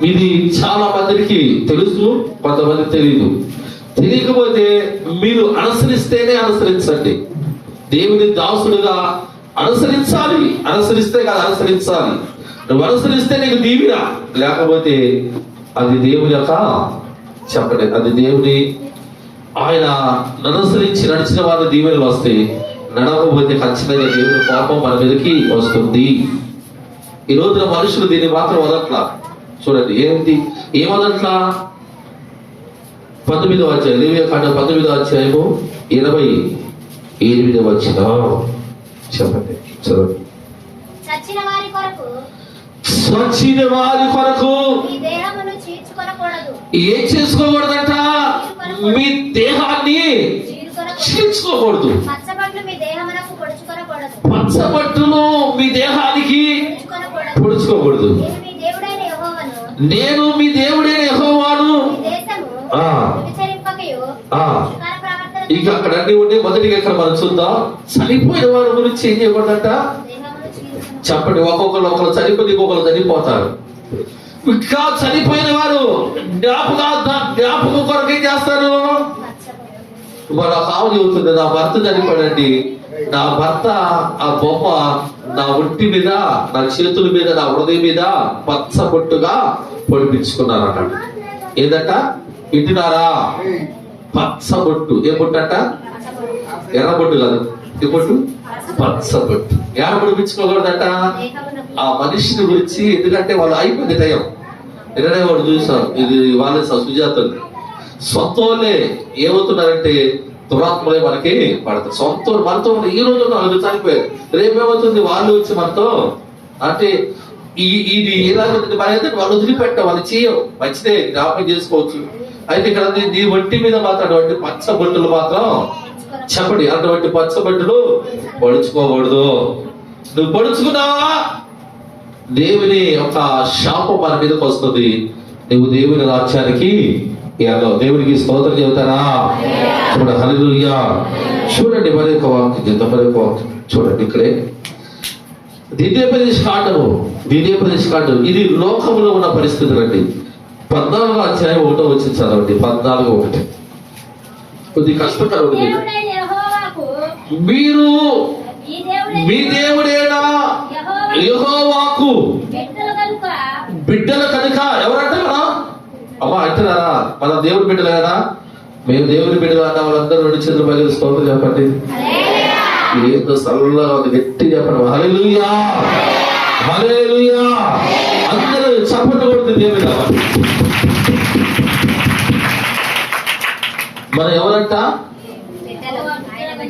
ఇది చాలా మందికి తెలుసు, కొంతమంది తెలియదు. తెలియకపోతే మీరు అనుసరిస్తేనే అనుసరించండి. దేవుని దాసుడుగా అనుసరించాలి. అనుసరిస్తే కాదు, అనుసరించాలి. నువ్వు అనుసరిస్తే నీకు దీవెన, లేకపోతే అది దేవుని యొక్క చెప్పండి, అది దేవుని ఆయన అనుసరించి నడిచిన వారి దీవెనలు వస్తాయి. నడవకపోతే ఖచ్చితంగా దేవుని పాపం మన మీదకి వస్తుంది. ఈ రోజున మనుషులు దీన్ని మాత్రం వదట్లా. చూడండి ఏమదట్లా. 19వ అధ్యాయం, లేవియా కాండం 19వ అధ్యాయము 28వ వచనం చెప్పండి, చదవండి. చచ్చిన వారి కొరకు ఏం చేసుకోకూడదంట? మీ దేహాన్ని చీల్చుకోకూడదు. పచ్చబట్టును మీ దేహానికి పొడుచుకోకూడదు. నేను మీ దేవుడైన యెహోవాను ఇక అక్కడ అన్ని ఉండి మొదటిగా ఇక్కడ మనం చూద్దాం. చనిపోయిన వారి గురించి ఏం చేయకూడదంట చెప్పండి. ఒకరు చనిపోతే ఇంకొకరు చనిపోతారు. ఇంకా చనిపోయిన వారు జ్ఞాపకం కొరకు ఏం చేస్తారు? వాళ్ళ కావు చెబుతుంది, నా భర్త చనిపోయాడండి, నా భర్త ఆ బొమ్మ నా ఒంటి మీద, నా చేతుల మీద, నా హృదయం మీద పచ్చబొట్టుగా పొడిపించుకున్నారు అన్నాడు. ఏదంట? వింటున్నారా? పచ్చబొట్టు. ఏ బొట్టు అంట? ఎర్రబొట్టు కాదు, ఏ బొట్టు? పచ్చబొట్టు. ఎర్ర పొడిపించుకోకూడదట ఆ మనిషిని గురించి. ఎందుకంటే వాళ్ళు అయిపోయింది టైం. నిన్ననే వాడు చూసాం, ఇది వాళ్ళ సుజాతలు సొంత వాళ్ళే ఏమవుతున్నారంటే దురాత్మలే మనకి పడతారు. సొంత మనతో ఈ రోజు వాళ్ళు చనిపోయారు, రేపేమవుతుంది వాళ్ళు వచ్చి మనతో అంటే ఇది ఎలాగవుతుంది మన అయితే వాళ్ళు వదిలిపెట్టాం, వాళ్ళు చేయవు, మంచిదే, జ్ఞాపకం చేసుకోవచ్చు. అయితే ఇక్కడ నీ ఒంటి మీద మాత్రం అటువంటి పచ్చబొట్టులు మాత్రం చెప్పండి, అటువంటి పచ్చబొట్టులు పొడుచుకోకూడదు. నువ్వు పొడుచుకున్నావా దేవుని ఒక శాపం మన మీదకి వస్తుంది. నువ్వు దేవుని రాజ్యానికి దేవునికి స్తోత్రం చెబుతారా? చూడండి, హల్లెలూయా. చూడండి మరొక వాక్యం, మరొక వాక్యం చూడండి. ఇక్కడే ద్వితీయోపదేశ కాండము ఇది లోకంలో ఉన్న పరిస్థితులు అండి. 14వ అధ్యాయం 1వ వచనం చదవండి. 14:1 కొద్ది కష్టకరం. మీరు మీ దేవుడేనా యెహోవాకు బిడ్డలు కనుక. ఎవరంటే మనం అమ్మా అంటున్నారా? మన దేవుడి బిడ్డలు కదా, మేము దేవుడి బిడ్డలు అన్న వాళ్ళందరూ 2 చేతులు పైకి స్తోత్రం చెప్పండి. ఏదో సల్లగా ఉంది, గట్టి చెప్పండి. హల్లెలూయా, హల్లెలూయా. అందరూ చప్పట్లు కొడుతుంది దేవుడి. మనం ఎవరంట?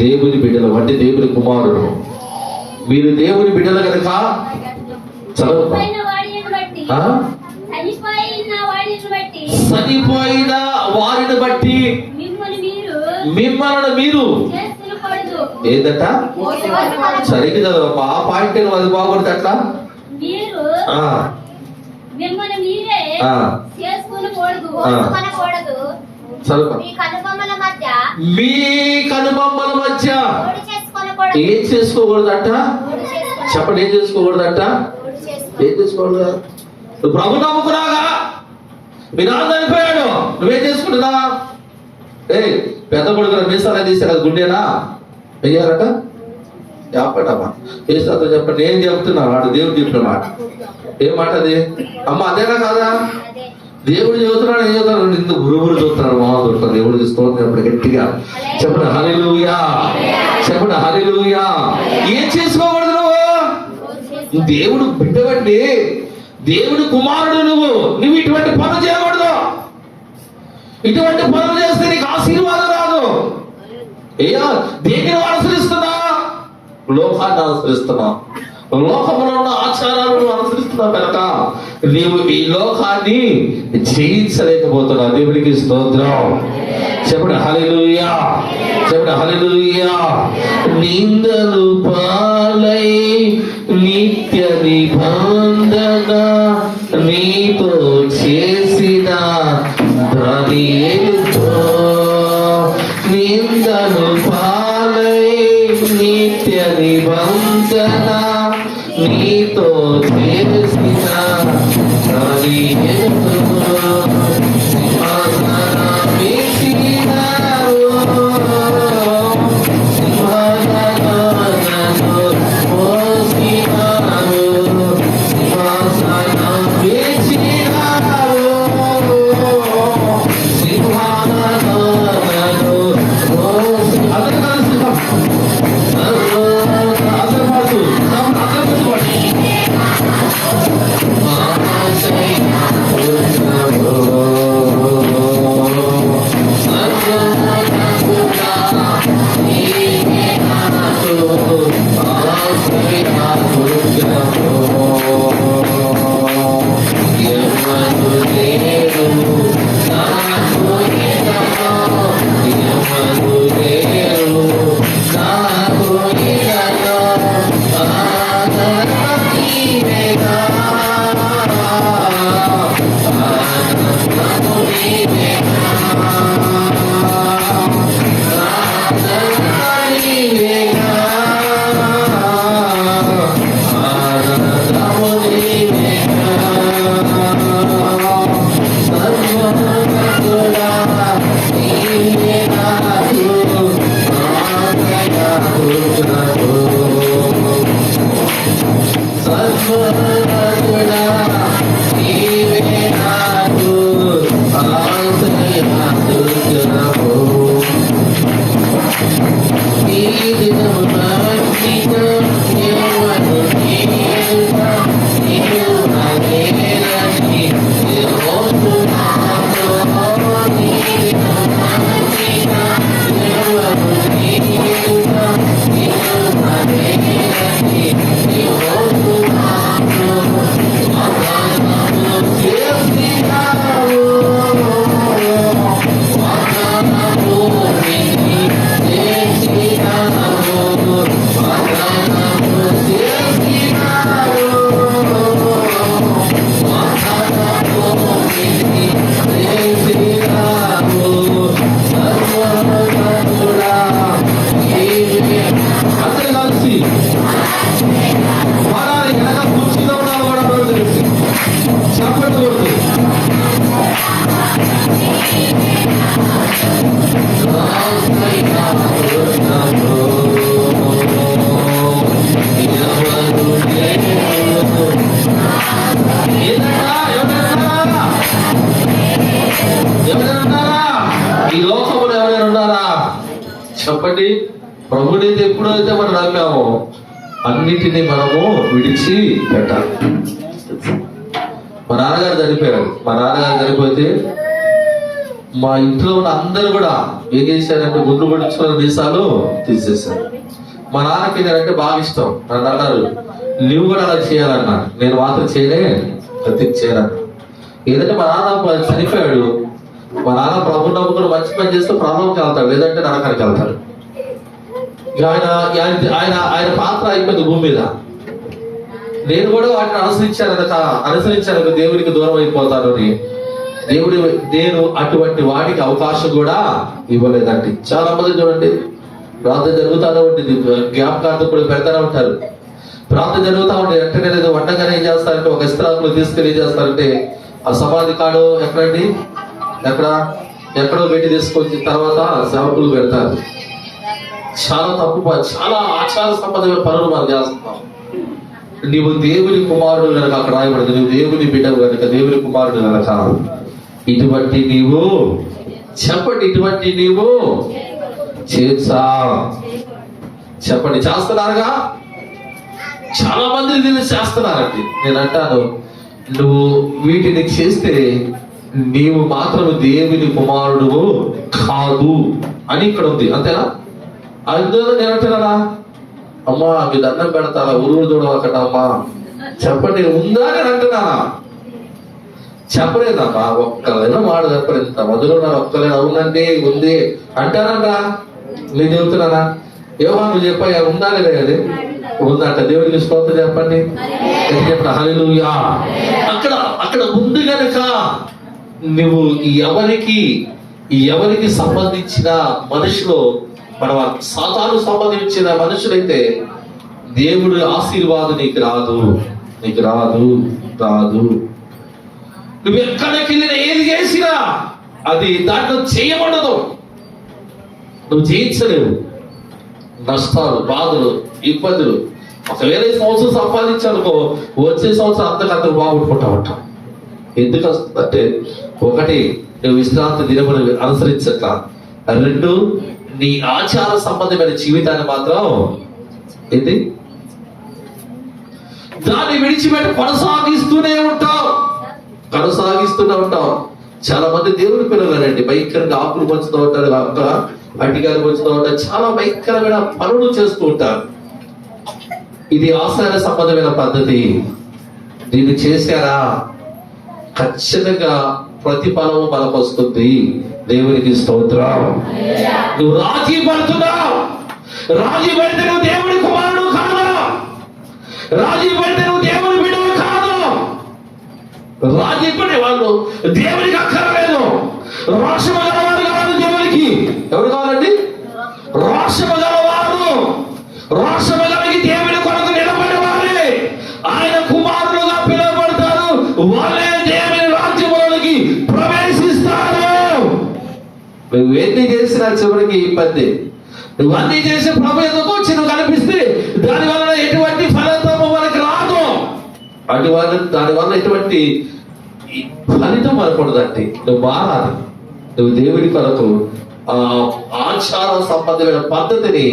దేవుని బిడ్డలు అంటే దేవుని కుమారుడు. మీరు దేవుని బిడ్డలు కనుక చదువు. చనిపోయిన వారిని బట్టి మిమ్మల్ని మీరు ఏదట సరిగ్గా చదవ. ఆ పాయింట్ అది బాగుంటుంది. అట్లా మీ కనుబొమ్మల మధ్య ఏం చేసుకోకూడదట చెప్పండి. ఏం చేసుకోకూడదట? ఏం చేసుకోకూడదు? నువ్వు ప్రభు నమ్ముకున్నాగా, మీ నాన్న చనిపోయాడు, నువ్వేం చేసుకుంటున్నా? పెద్ద కొడుకున్న మీసాలు తీసారు, అది గుండెనా వెయ్యారట? చెప్పటమ్మా వేస్తా చెప్పండి. ఏం చెప్తున్నా? వాడు దేవుడు చెప్పిన మాట. ఏం మాట అది? అమ్మ అదేనా కాదా? దేవుడు చదువుతున్నాడు, ఏం చదువుతున్నాడు? నిన్ను గురువులు చూస్తున్నాడు, మా చూస్తున్నాడు. దేవుడు స్తోత్రం గట్టిగా చెప్పండి. హల్లెలూయా, చెప్పండి. హల్లెలూయా. ఏం చేసుకోకూడదు? నువ్వు దేవుడు బిడ్డవండి, దేవుడు కుమారుడు. నువ్వు ఇటువంటి పనులు చేయకూడదు. ఇటువంటి పనులు చేస్తే నీకు ఆశీర్వాదం రాదు. అయ్యా, దేనిని అనుసరిస్తున్నా? లోకాన్ని అనుసరిస్తున్నా. లోకంలో ఉన్న ఆచారాలను అనుసరిస్తున్నావు కనుక నీవు ఈ లోకాన్ని జయించలేకపోతున్నావు. దేవునికి స్తోత్రం చెప్పండి. హల్లెలూయా, చెప్పండి. హల్లెలూయా. నిందలు పాలై నిత్య నిబంధన నీతో చేసిన దానియేలుతో, నిందలు పాలై నిత్య నిబంధన నీతో చేసిన దానియేలుతో అందరూ ఈ లోకంలో ఎవరైనా ఉన్నారా చెప్పండి. ప్రభునైతే ఎప్పుడైతే మనం నమ్మామో అన్నిటినీ మనము విడిచి పెట్టాలి. మా నాన్నగారు చనిపోయారు. మా నాన్నగారు చనిపోతే మా ఇంట్లో ఉన్న అందరూ కూడా ఏం చేశారంటే గుండు కొడుచుకున్న మీసాలు తీసేశారు. మా నాన్నకి నేనంటే బాగా ఇష్టం. నన్ను అన్నారు నువ్వు కూడా అలా చేయాలన్నా. నేను మాత్రం చేయాలన్నా. ఏదంటే మా నాన్న చనిపోయాడు. మా నాన్న ప్రభు నమ్ముకుని మంచి పని చేస్తే ప్రభుకి వెళ్తాడు, లేదంటే నరకానికి వెళ్తాడు. ఆయన పాత్ర అయిపోయింది భూమి మీద. నేను కూడా వాటిని అనుసరించాను దేవుడికి దూరం అయిపోతాను అని. నేను అటువంటి వాటికి అవకాశం కూడా ఇవ్వలేదండి. చాలా మంది చూడండి ప్రార్థన జరుగుతానే ఉంటుంది, జ్ఞాపకార్థం కూడా పెడతానే ఉంటారు. ప్రార్థన జరుగుతూ ఉంటుంది, వెంటనే లేదు వంటగానే ఏం చేస్తారంటే ఒక ఇస్త్రాకులు తీసుకెళ్ళి ఏం చేస్తారంటే ఆ సమాధి కాడు ఎక్కడో పెట్టి తీసుకొచ్చి తర్వాత సేవకులు పెడతారు. చాలా తప్పు, చాలా ఆచార సంబంధమైన పనులు మనం చేస్తున్నాం. నీవు దేవుని కుమారుడు కనుక అక్కడ రాయబడదు, నువ్వు దేవుని బిడ్డవు కనుక దేవుని కుమారుడు కనుక ఇటువంటి నీవు చెప్పండి, ఇటువంటి నీవు చెప్పండి. చేస్తున్నారుగా చాలా మంది దీన్ని చేస్తున్నారండి. నేను అంటాను నువ్వు వీటిని చేస్తే నీవు మాత్రం దేవుని కుమారుడు కాదు అని ఇక్కడ ఉంది, అంతేనా? అందులో నేను అంటున్నారా అమ్మా మీ దండం పెడతారా ఊరు చూడవకట అమ్మా చెప్పండి ఉందా నేను అంటున్నానా? చెప్పలేదమ్మా, ఒక్కలైనా మాట చెప్పలేదు. మధులో ఒక్కలేదు అవునండి ఉంది అంటానంటా. నేను చెబుతున్నానా? ఏమో నువ్వు చెప్పా ఉందా లేదా? అది ఉందంట. దేవుడికి స్తోత్రం చెప్పండి. చెప్పండి హల్లెలూయా. అక్కడ ఉంది కనుక నువ్వు ఎవరికి సంబంధించిన మనుషులు మన సాతాను సంబంధించిన మనుషులైతే దేవుడి ఆశీర్వాదం నీకు రాదు. నువ్వు ఎక్కడికి వెళ్ళినా ఏది చేసినా అది దాంట్లో చేయబడదు. నువ్వు చేయించలేవు. నష్టాలు, బాధలు, ఇబ్బందులు. ఒకవేళ ఈ సంవత్సరం సంపాదించానుకో వచ్చే సంవత్సరం అంతకంతకు బాగుంటుకుంటావంట. ఎందుకు వస్తుందంటే ఒకటి నువ్వు విశ్రాంతి దినమును అనుసరించక, రెండు నీ ఆచార సంబంధమైన జీవితాన్ని మాత్రం ఏంటి దాన్ని విడిచిపెట్టి కొనసాగిస్తూనే ఉంటావు. చాలా మంది దేవుడి పిల్లలండి భయంకరంగా ఆకులు పంచుతూ ఉంటారు, అడ్డిగాలు పంచుతూ ఉంటారు, చాలా భయంకరమైన పనులు చేస్తూ ఉంటారు. ఇది ఆచార సంబంధమైన పద్ధతి. దీన్ని చేశారా ఖచ్చితంగా ప్రతిఫలము మనకు వస్తుంది. దేవునికి స్తోత్రం. నువ్వు రాజీ పడుతున్నావు. రాజీ పడితే నువ్వు దేవుడి కుమారుడు కాదు. రాజీ పడితే నువ్వు దేవుడి బిడ్డవు కాదు. రాజీ పడే వాళ్ళు దేవునికి అక్కర్లేదు. రోషము గలవారు కాదు దేవునికి. ఎవరు కావాలండి? రోషము గలవారు. రోషము కలిగి దేవుని కొరకు నిలబడేవారే ఆయన కుమారులుగా పిలువబడతారు. వాళ్ళే దేవుని రాజ్యములోనికి ప్రవేశిస్తారు. నువ్వు ఎన్ని చేసినా చివరికి ఇబ్బంది. నువ్వు అన్ని చేసి ప్రభు ఎందుకు వచ్చి నువ్వు కనిపిస్తే దాని వలన ఎటువంటి ఫలితము మనకు రాదు. దానివల్ల ఎటువంటి ఫలితం మనకూడదండి. నువ్వు మారాలి. నువ్వు దేవుడి కొరకు ఆచార సంబంధమైన పద్ధతిని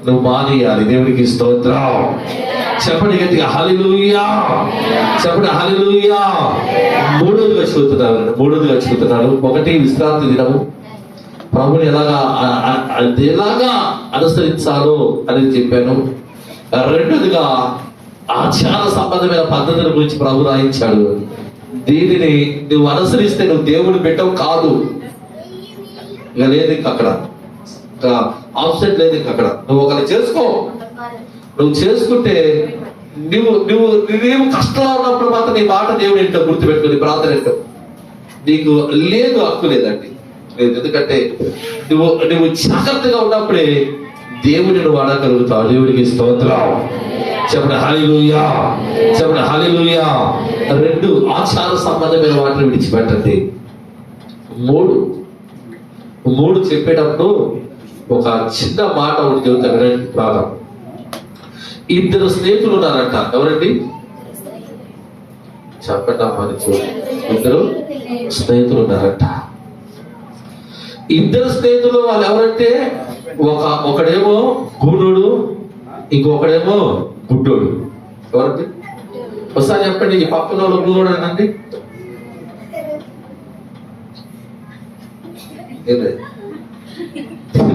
నువ్వు మానేయాలి. దేవునికి స్తోత్రం. చెప్పండి గట్టిగా హల్లెలూయా. చెప్పండి హల్లెలూయా. మూడోదిగా చెబుతున్నాడు. ఒకటి విశ్రాంతి దినము ప్రభుని ఎలాగా అనుసరించాలో అని చెప్పాను. రెండోదిగా ఆచార సంబంధమైన పద్ధతుల గురించి ప్రభు రాయించాడు. దీనిని నువ్వు అనుసరిస్తే నువ్వు దేవుడు బిడ్డవు కాదు. ఇక లేదు ఇంక అక్కడ ఆప్షన్ లేదు. ఇంక అక్కడ నువ్వు ఒకరిని చేసుకో. నువ్వు చేసుకుంటే నువ్వు కష్టంలో ఉన్నప్పుడు మాత్రం నీ మాట దేవుడు ఏంటో గుర్తుపెట్టుకుని ప్రార్థన ఏంటో నీకు లేదు, హక్కు లేదండి. లేదు. ఎందుకంటే నువ్వు జాగ్రత్తగా ఉన్నప్పుడే దేవుడిని నువ్వు అడగలుగుతావు. దేవుడికి స్తోత్రం. చెప్పండి హల్లెలూయా. చెప్పండి హల్లెలూయా. రెండు ఆచార సంబంధమైన వాటిని విడిచిపెట్టండి. మూడు 3 చెప్పేటప్పుడు ఒక చిన్న మాట ఒకటి చెబుతాను వినండి బాగా. 2 స్నేహితులు ఉన్నారంట. ఎవరండి? చెప్పండి అమ్మని చూడండి. 2 స్నేహితులు ఉన్నారంట. 2 స్నేహితులు వాళ్ళు ఎవరంటే ఒకడేమో గూడోడు, ఇంకొకడేమో గుడ్డోడు. ఎవరండి? ఒకసారి చెప్పండి. ఈ పక్కన వాళ్ళు గూడోడు అనండి.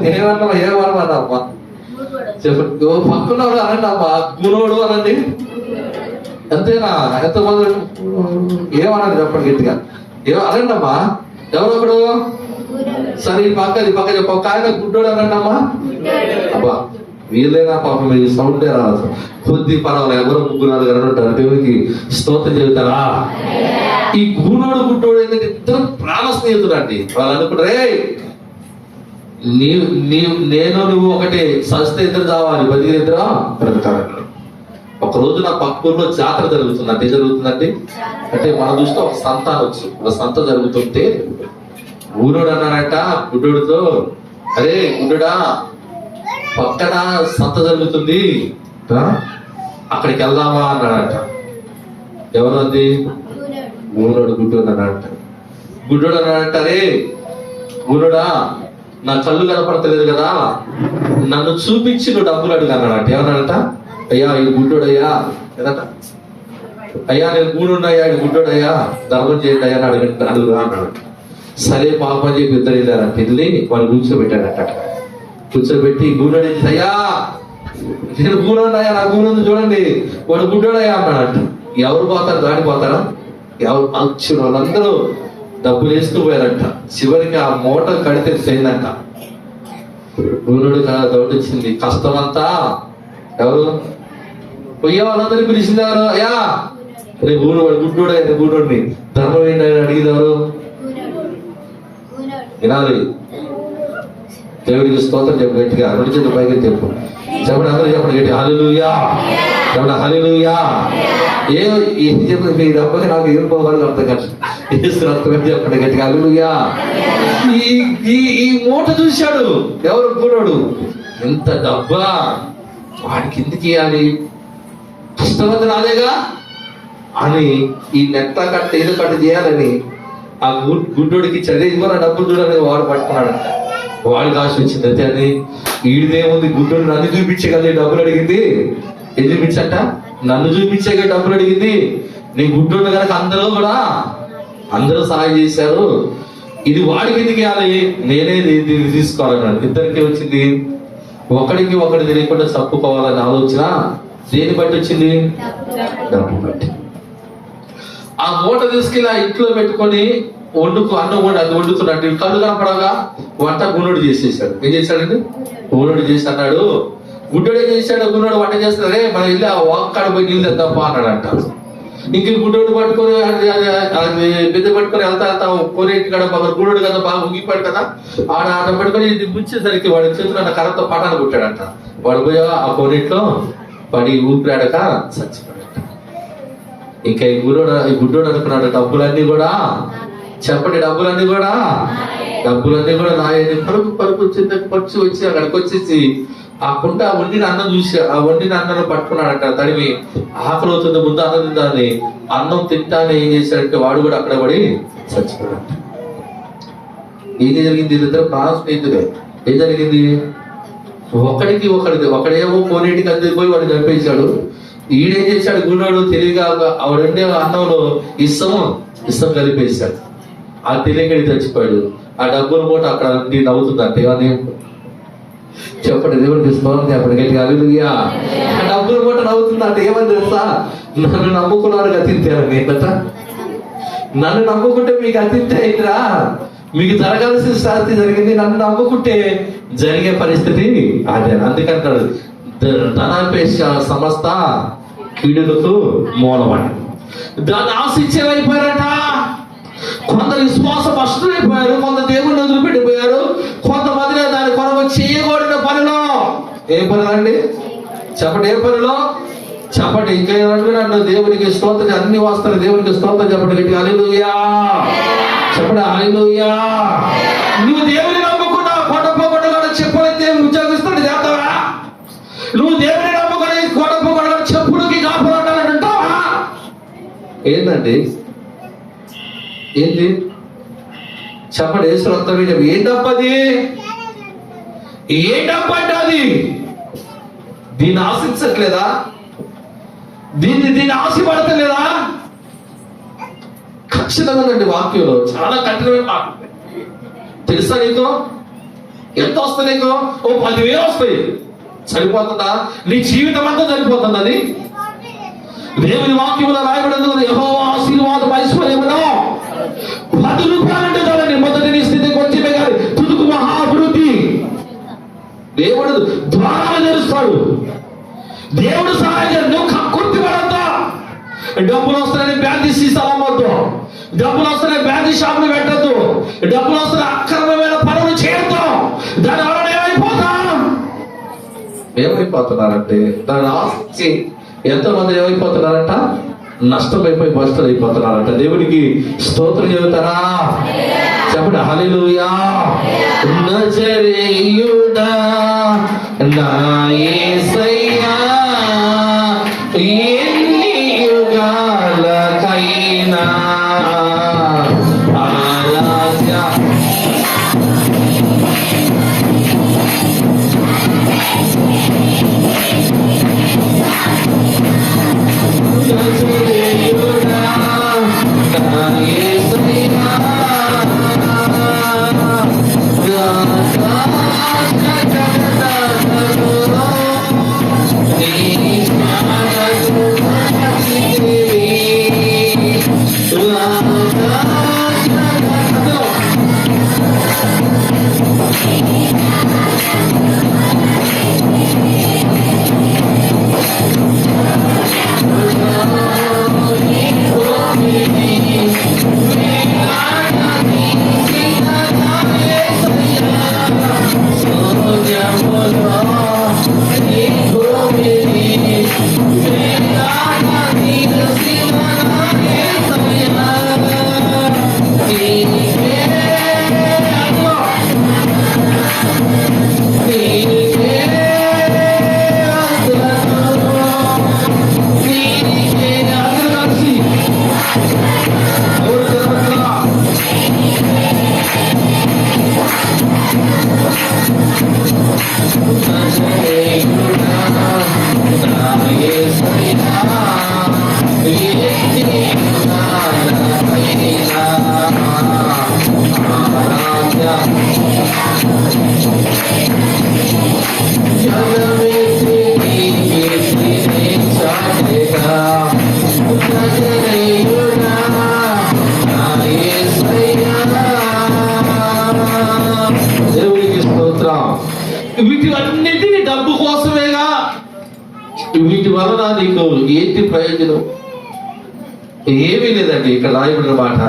ఏమన్నా చెప్పండి. పక్కన వాళ్ళు అనండి అమ్మా, గుణోడు అనండి. అంతేనా? ఎంతమంది ఏమనండి చెప్పండి గట్టిగా. అనండి అమ్మా. ఎవరొకడు సరే ఈ పక్క చెప్ప ఒక ఆయన గుడ్డోడు అనండి అమ్మా. అబ్బా వీళ్ళైనా పాపం మీరు సౌండే రాదు. కొద్ది పర్వాలేదు, ఎవరు 3-4 ఉంటారు. దేవునికి స్తోత్రం చెబుతారా? ఈ గూనోడు గుడ్డోడు ఏంటంటే 2 ప్రాణ స్నేహితులు అండి. వాళ్ళు అనుకుంటారే నేను నువ్వు ఒకటి సస్తే 2 కావాలి, బతికి 2 బ్రతకాలి. ఒక రోజు నా పక్క ఊర్లో జాతర జరుగుతుంది. అంటే జరుగుతుందండి అంటే మన దృష్టిలో ఒక సంత జరుగుతుంటే ఊరోడు అన్నాడట గుడ్డోడితో, అరే గుడ్డోడా పక్కన సంత జరుగుతుంది, అక్కడికి వెళ్దామా అన్నాడట. ఎవరు అది? ఊరోడు గుడ్డోడు అన్నాడట. గుడ్డోడు అన్నాడట, అరే ఊరోడా నా కళ్ళు కనపడతలేదు కదా, నన్ను చూపించి నువ్వు డబ్బులు అడుగు అన్నాడట. ఏమన్నాడట? అయ్యా ఈ గుడ్డోడయ్యా ఏదట, అయ్యా నేను గూడున్నాయ్యా ఈ గుడ్డోడయ్యా ధర్మం చేయండి అయ్యా అని అడుగురా అన్నాడు. సరే పాపం చెప్పి 2 వెళ్ళారంట. వెళ్ళి వాళ్ళు కూర్చోబెట్టాడట. కూర్చోబెట్టి గూడోడు అయ్యా నేను గూడున్నాయా, నా గూడు చూడండి, వాడు గుడ్డోడయ్యా అన్నాడట. ఎవరు పోతారు? దాడిపోతారా? ఎవరు అచ్చిన వాళ్ళందరూ డబ్బులు వేస్తూ పోయారంట. చివరికి ఆ మూట కడితే పోయిందంట. గూనుడు డౌట్ వచ్చింది. కష్టమంతా ఎవరు పోయే వాళ్ళందరినీ పిలిచింది ఎవరు? అయ్యా రేపు గుడ్డోడు గూడోడిని ధర్మం ఏంటని అడిగినవారు వినాలి. దేవుడికి స్తోత్రం చెప్పు గట్టిగా. 2 చేతులు పైకి చెప్పు. చెప్పండి అందరూ చెప్పండి గట్టి హల్లెలూయా. చెప్పండి హల్లెలూయా. ఏం చెప్పండి మీ డబ్బకి నాకు ఏం పోవాలి అర్థం కాదు. చెప్పండి గట్టిగా హల్లెలూయా. ఈ మూట చూశాడు ఎవరు? గూడోడు. ఎంత డబ్బా వాడికి ఎందుకు ఇవ్వాలి, కష్టమంది నాదేగా అని ఈ నెట్ల కట్ట ఏదో కట్ట చేయాలని ఆ గుడ్డోడికి చదివి నా డబ్బులు చూడాలని వాడు పట్టుకున్నాడంట. వాడికి ఆశ వచ్చింది. అంతే అని ఈడిదేముంది, గుడ్డోడు నన్ను చూపించగలి డబ్బులు అడిగింది. ఏం చూపించట? నన్ను చూపించగా డబ్బులు అడిగింది. నీ గుడ్డోడు కనుక అందరూ సహాయం చేశారు, ఇది వాడికి ఎందుకు ఇవ్వాలి, నేనే దీన్ని తీసుకోవాలన్నాడు. ఇద్దరికి వచ్చింది ఒకడికి ఒకటి తెలియకుండా చప్పుకోవాలని ఆలోచన. దేని బట్టి వచ్చింది? డబ్బు బట్టి. ఆ మూట తీసుకెళ్ళి ఆ ఇంట్లో పెట్టుకొని అన్నం అది వండుతున్నాడు. కళ్ళు కనపడగా వంట గుణుడు చేసేసాడు. ఏం చేశాడండి? గుణుడు చేసి అన్నాడు. గుడ్డోడు ఏం చేశాడు? గుణుడు వంట చేస్తాడే మనం వెళ్ళి ఆ వాక్కాడ పోయి నీళ్ళు తెద్దామా అన్నాడంట. ఇంక గుడ్డోడు పట్టుకొని బిద్ద పట్టుకొని వెళ్తా కోనేటి కాడ గుడ్డోడు కదా బాగా ఉగిపోయాడు కదా, ఆడ పట్టుకొని ఇది గుచ్చేసరికి వాడి చేతులు అన్న కర్రతో పటాన్ని కొట్టాడంట. వాడు పోయి ఆ కోనేటిలో పడి ఊపిరాడక చచ్చిపోయాడంట. ఇంకా ఈ గుడ్డోడు అనుకున్నాడు డబ్బులన్నీ కూడా, చెప్పండి డబ్బులన్నీ కూడా నాయని పరుపు ఖర్చు వచ్చి అక్కడికి వచ్చేసి ఆ కుంట వండిన అన్నం చూసి ఆ వండిన అన్నం పట్టుకున్నాడంట. తడిమి ఆకలి అవుతుంది, ముందు అన్నం తిందాన్ని, అన్నం తింటానే ఏం చేశాడంటే వాడు కూడా అక్కడ పడి చచ్చిపోయాడంట. ఏం జరిగింది? వీళ్ళిద్దరు ప్రాణ స్నేహితులే. ఏం జరిగింది? ఒకడేమో కోనేటికి అందిపోయి వాడిని చంపేశాడు. ఈడేం చేశాడు? గున్నాడు తెలివిగా ఆవిడండే అన్నంలో ఇష్టం కలిపేశాడు. ఆ తెలియకడి చచ్చిపోయాడు. ఆ డబ్బులు మూట అక్కడ నవ్వుతుందంటే ఏమని చెప్పండి. దేవుడికి స్తోత్రం చెప్పండి గట్టిగా హల్లెలూయా. ఆ డబ్బులు మూట నవ్వుతుందంటే ఏమని తెలుసా? నన్ను నమ్ముకున్నారు గతింతారని. నన్ను నమ్ముకుంటే మీకు అతిథి అయిందిరా, మీకు జరగాల్సిన శాస్తి జరిగింది. నన్ను నమ్ముకుంటే జరిగే పరిస్థితి అదే. అందుకంటాడు ధనాపేక్ష సమస్త కీడులకు మూలమని. దాన్ని ఆశించేవైపోయారట. కొంత విశ్వాసం భ్రష్టులైపోయారు, కొంత దేవుడిని వదిలిపెట్టిపోయారు, కొంతమంది దాని కొరకు చేయకూడిన పనిలో. ఏ పనులండి? చెప్పండి. ఏ పనిలో? చెప్పండి. ఇంకా నన్ను దేవునికి స్తోత్రం, అన్ని వస్తాను దేవునికి స్తోత్రం చెప్పండి గట్టిగా హల్లెలూయా. చెప్పండి హల్లెలూయా. నువ్వు దేవుని ఏంటండి? ఏంది చెప్పండి? యేసు రక్తం ఏం డబ్బది? ఏ డబ్బంటే అది? దీన్ని ఆశించట్లేదా? దీన్ని ఆశపడతలేదా? ఖచ్చితంగా ఉందండి వాక్యంలో, చాలా కఠినమైన మాట. తెలుసా నీకు? ఎంత వస్తుంది నీకు? ఓ 10,000 వస్తాయి. సరిపోతుందా? నీ జీవితం అంతా సరిపోతుంది అది? దేవుని వాక్యంలో రాయబడింది, యెహోవా ఆశీర్వాదం ఐశ్వర్యమును 10 రూపాయలంటే చాలండి. మొదటి నీ స్థితికి వచ్చి తుదుకు మహాభివృద్ధి. దేవుడు ద్వారాలు తెరుస్తాడు. దేవుడు సహాయం. నువ్వు గుర్తుపడద్దా? డబ్బులు వస్తాయని బ్యాంక్ సీసాలు అమ్మొద్దు. డబ్బులు వస్తాయని బ్యాంక్ షాపులు పెట్టద్దు. డబ్బులు వస్తాయి అక్రమమైన పనులు చేయొద్దు. దాని వలన ఏమైపోతున్నారంటే, దాన్ని ఆశించి ఎంతో మంది ఏమైపోతున్నారంట? నష్టమైపోయి బస్టులు అయిపోతున్నారంట. దేవునికి స్తోత్రం చెబుతారా? చెప్పండి హల్లెలూయా. నజరేయుడా నా యేసయ్యా, ఎన్ని యుగాలకైనా ఆరాధ్య. నజరేయుడా నా యేసయ్యా, వీటివన్నిటిని డబ్బు కోసమేగా. వీటి వలన నీకు ఏంటి ప్రయోజనం? ఏమీ లేదండి. ఇక్కడ రాయబడిన మాట,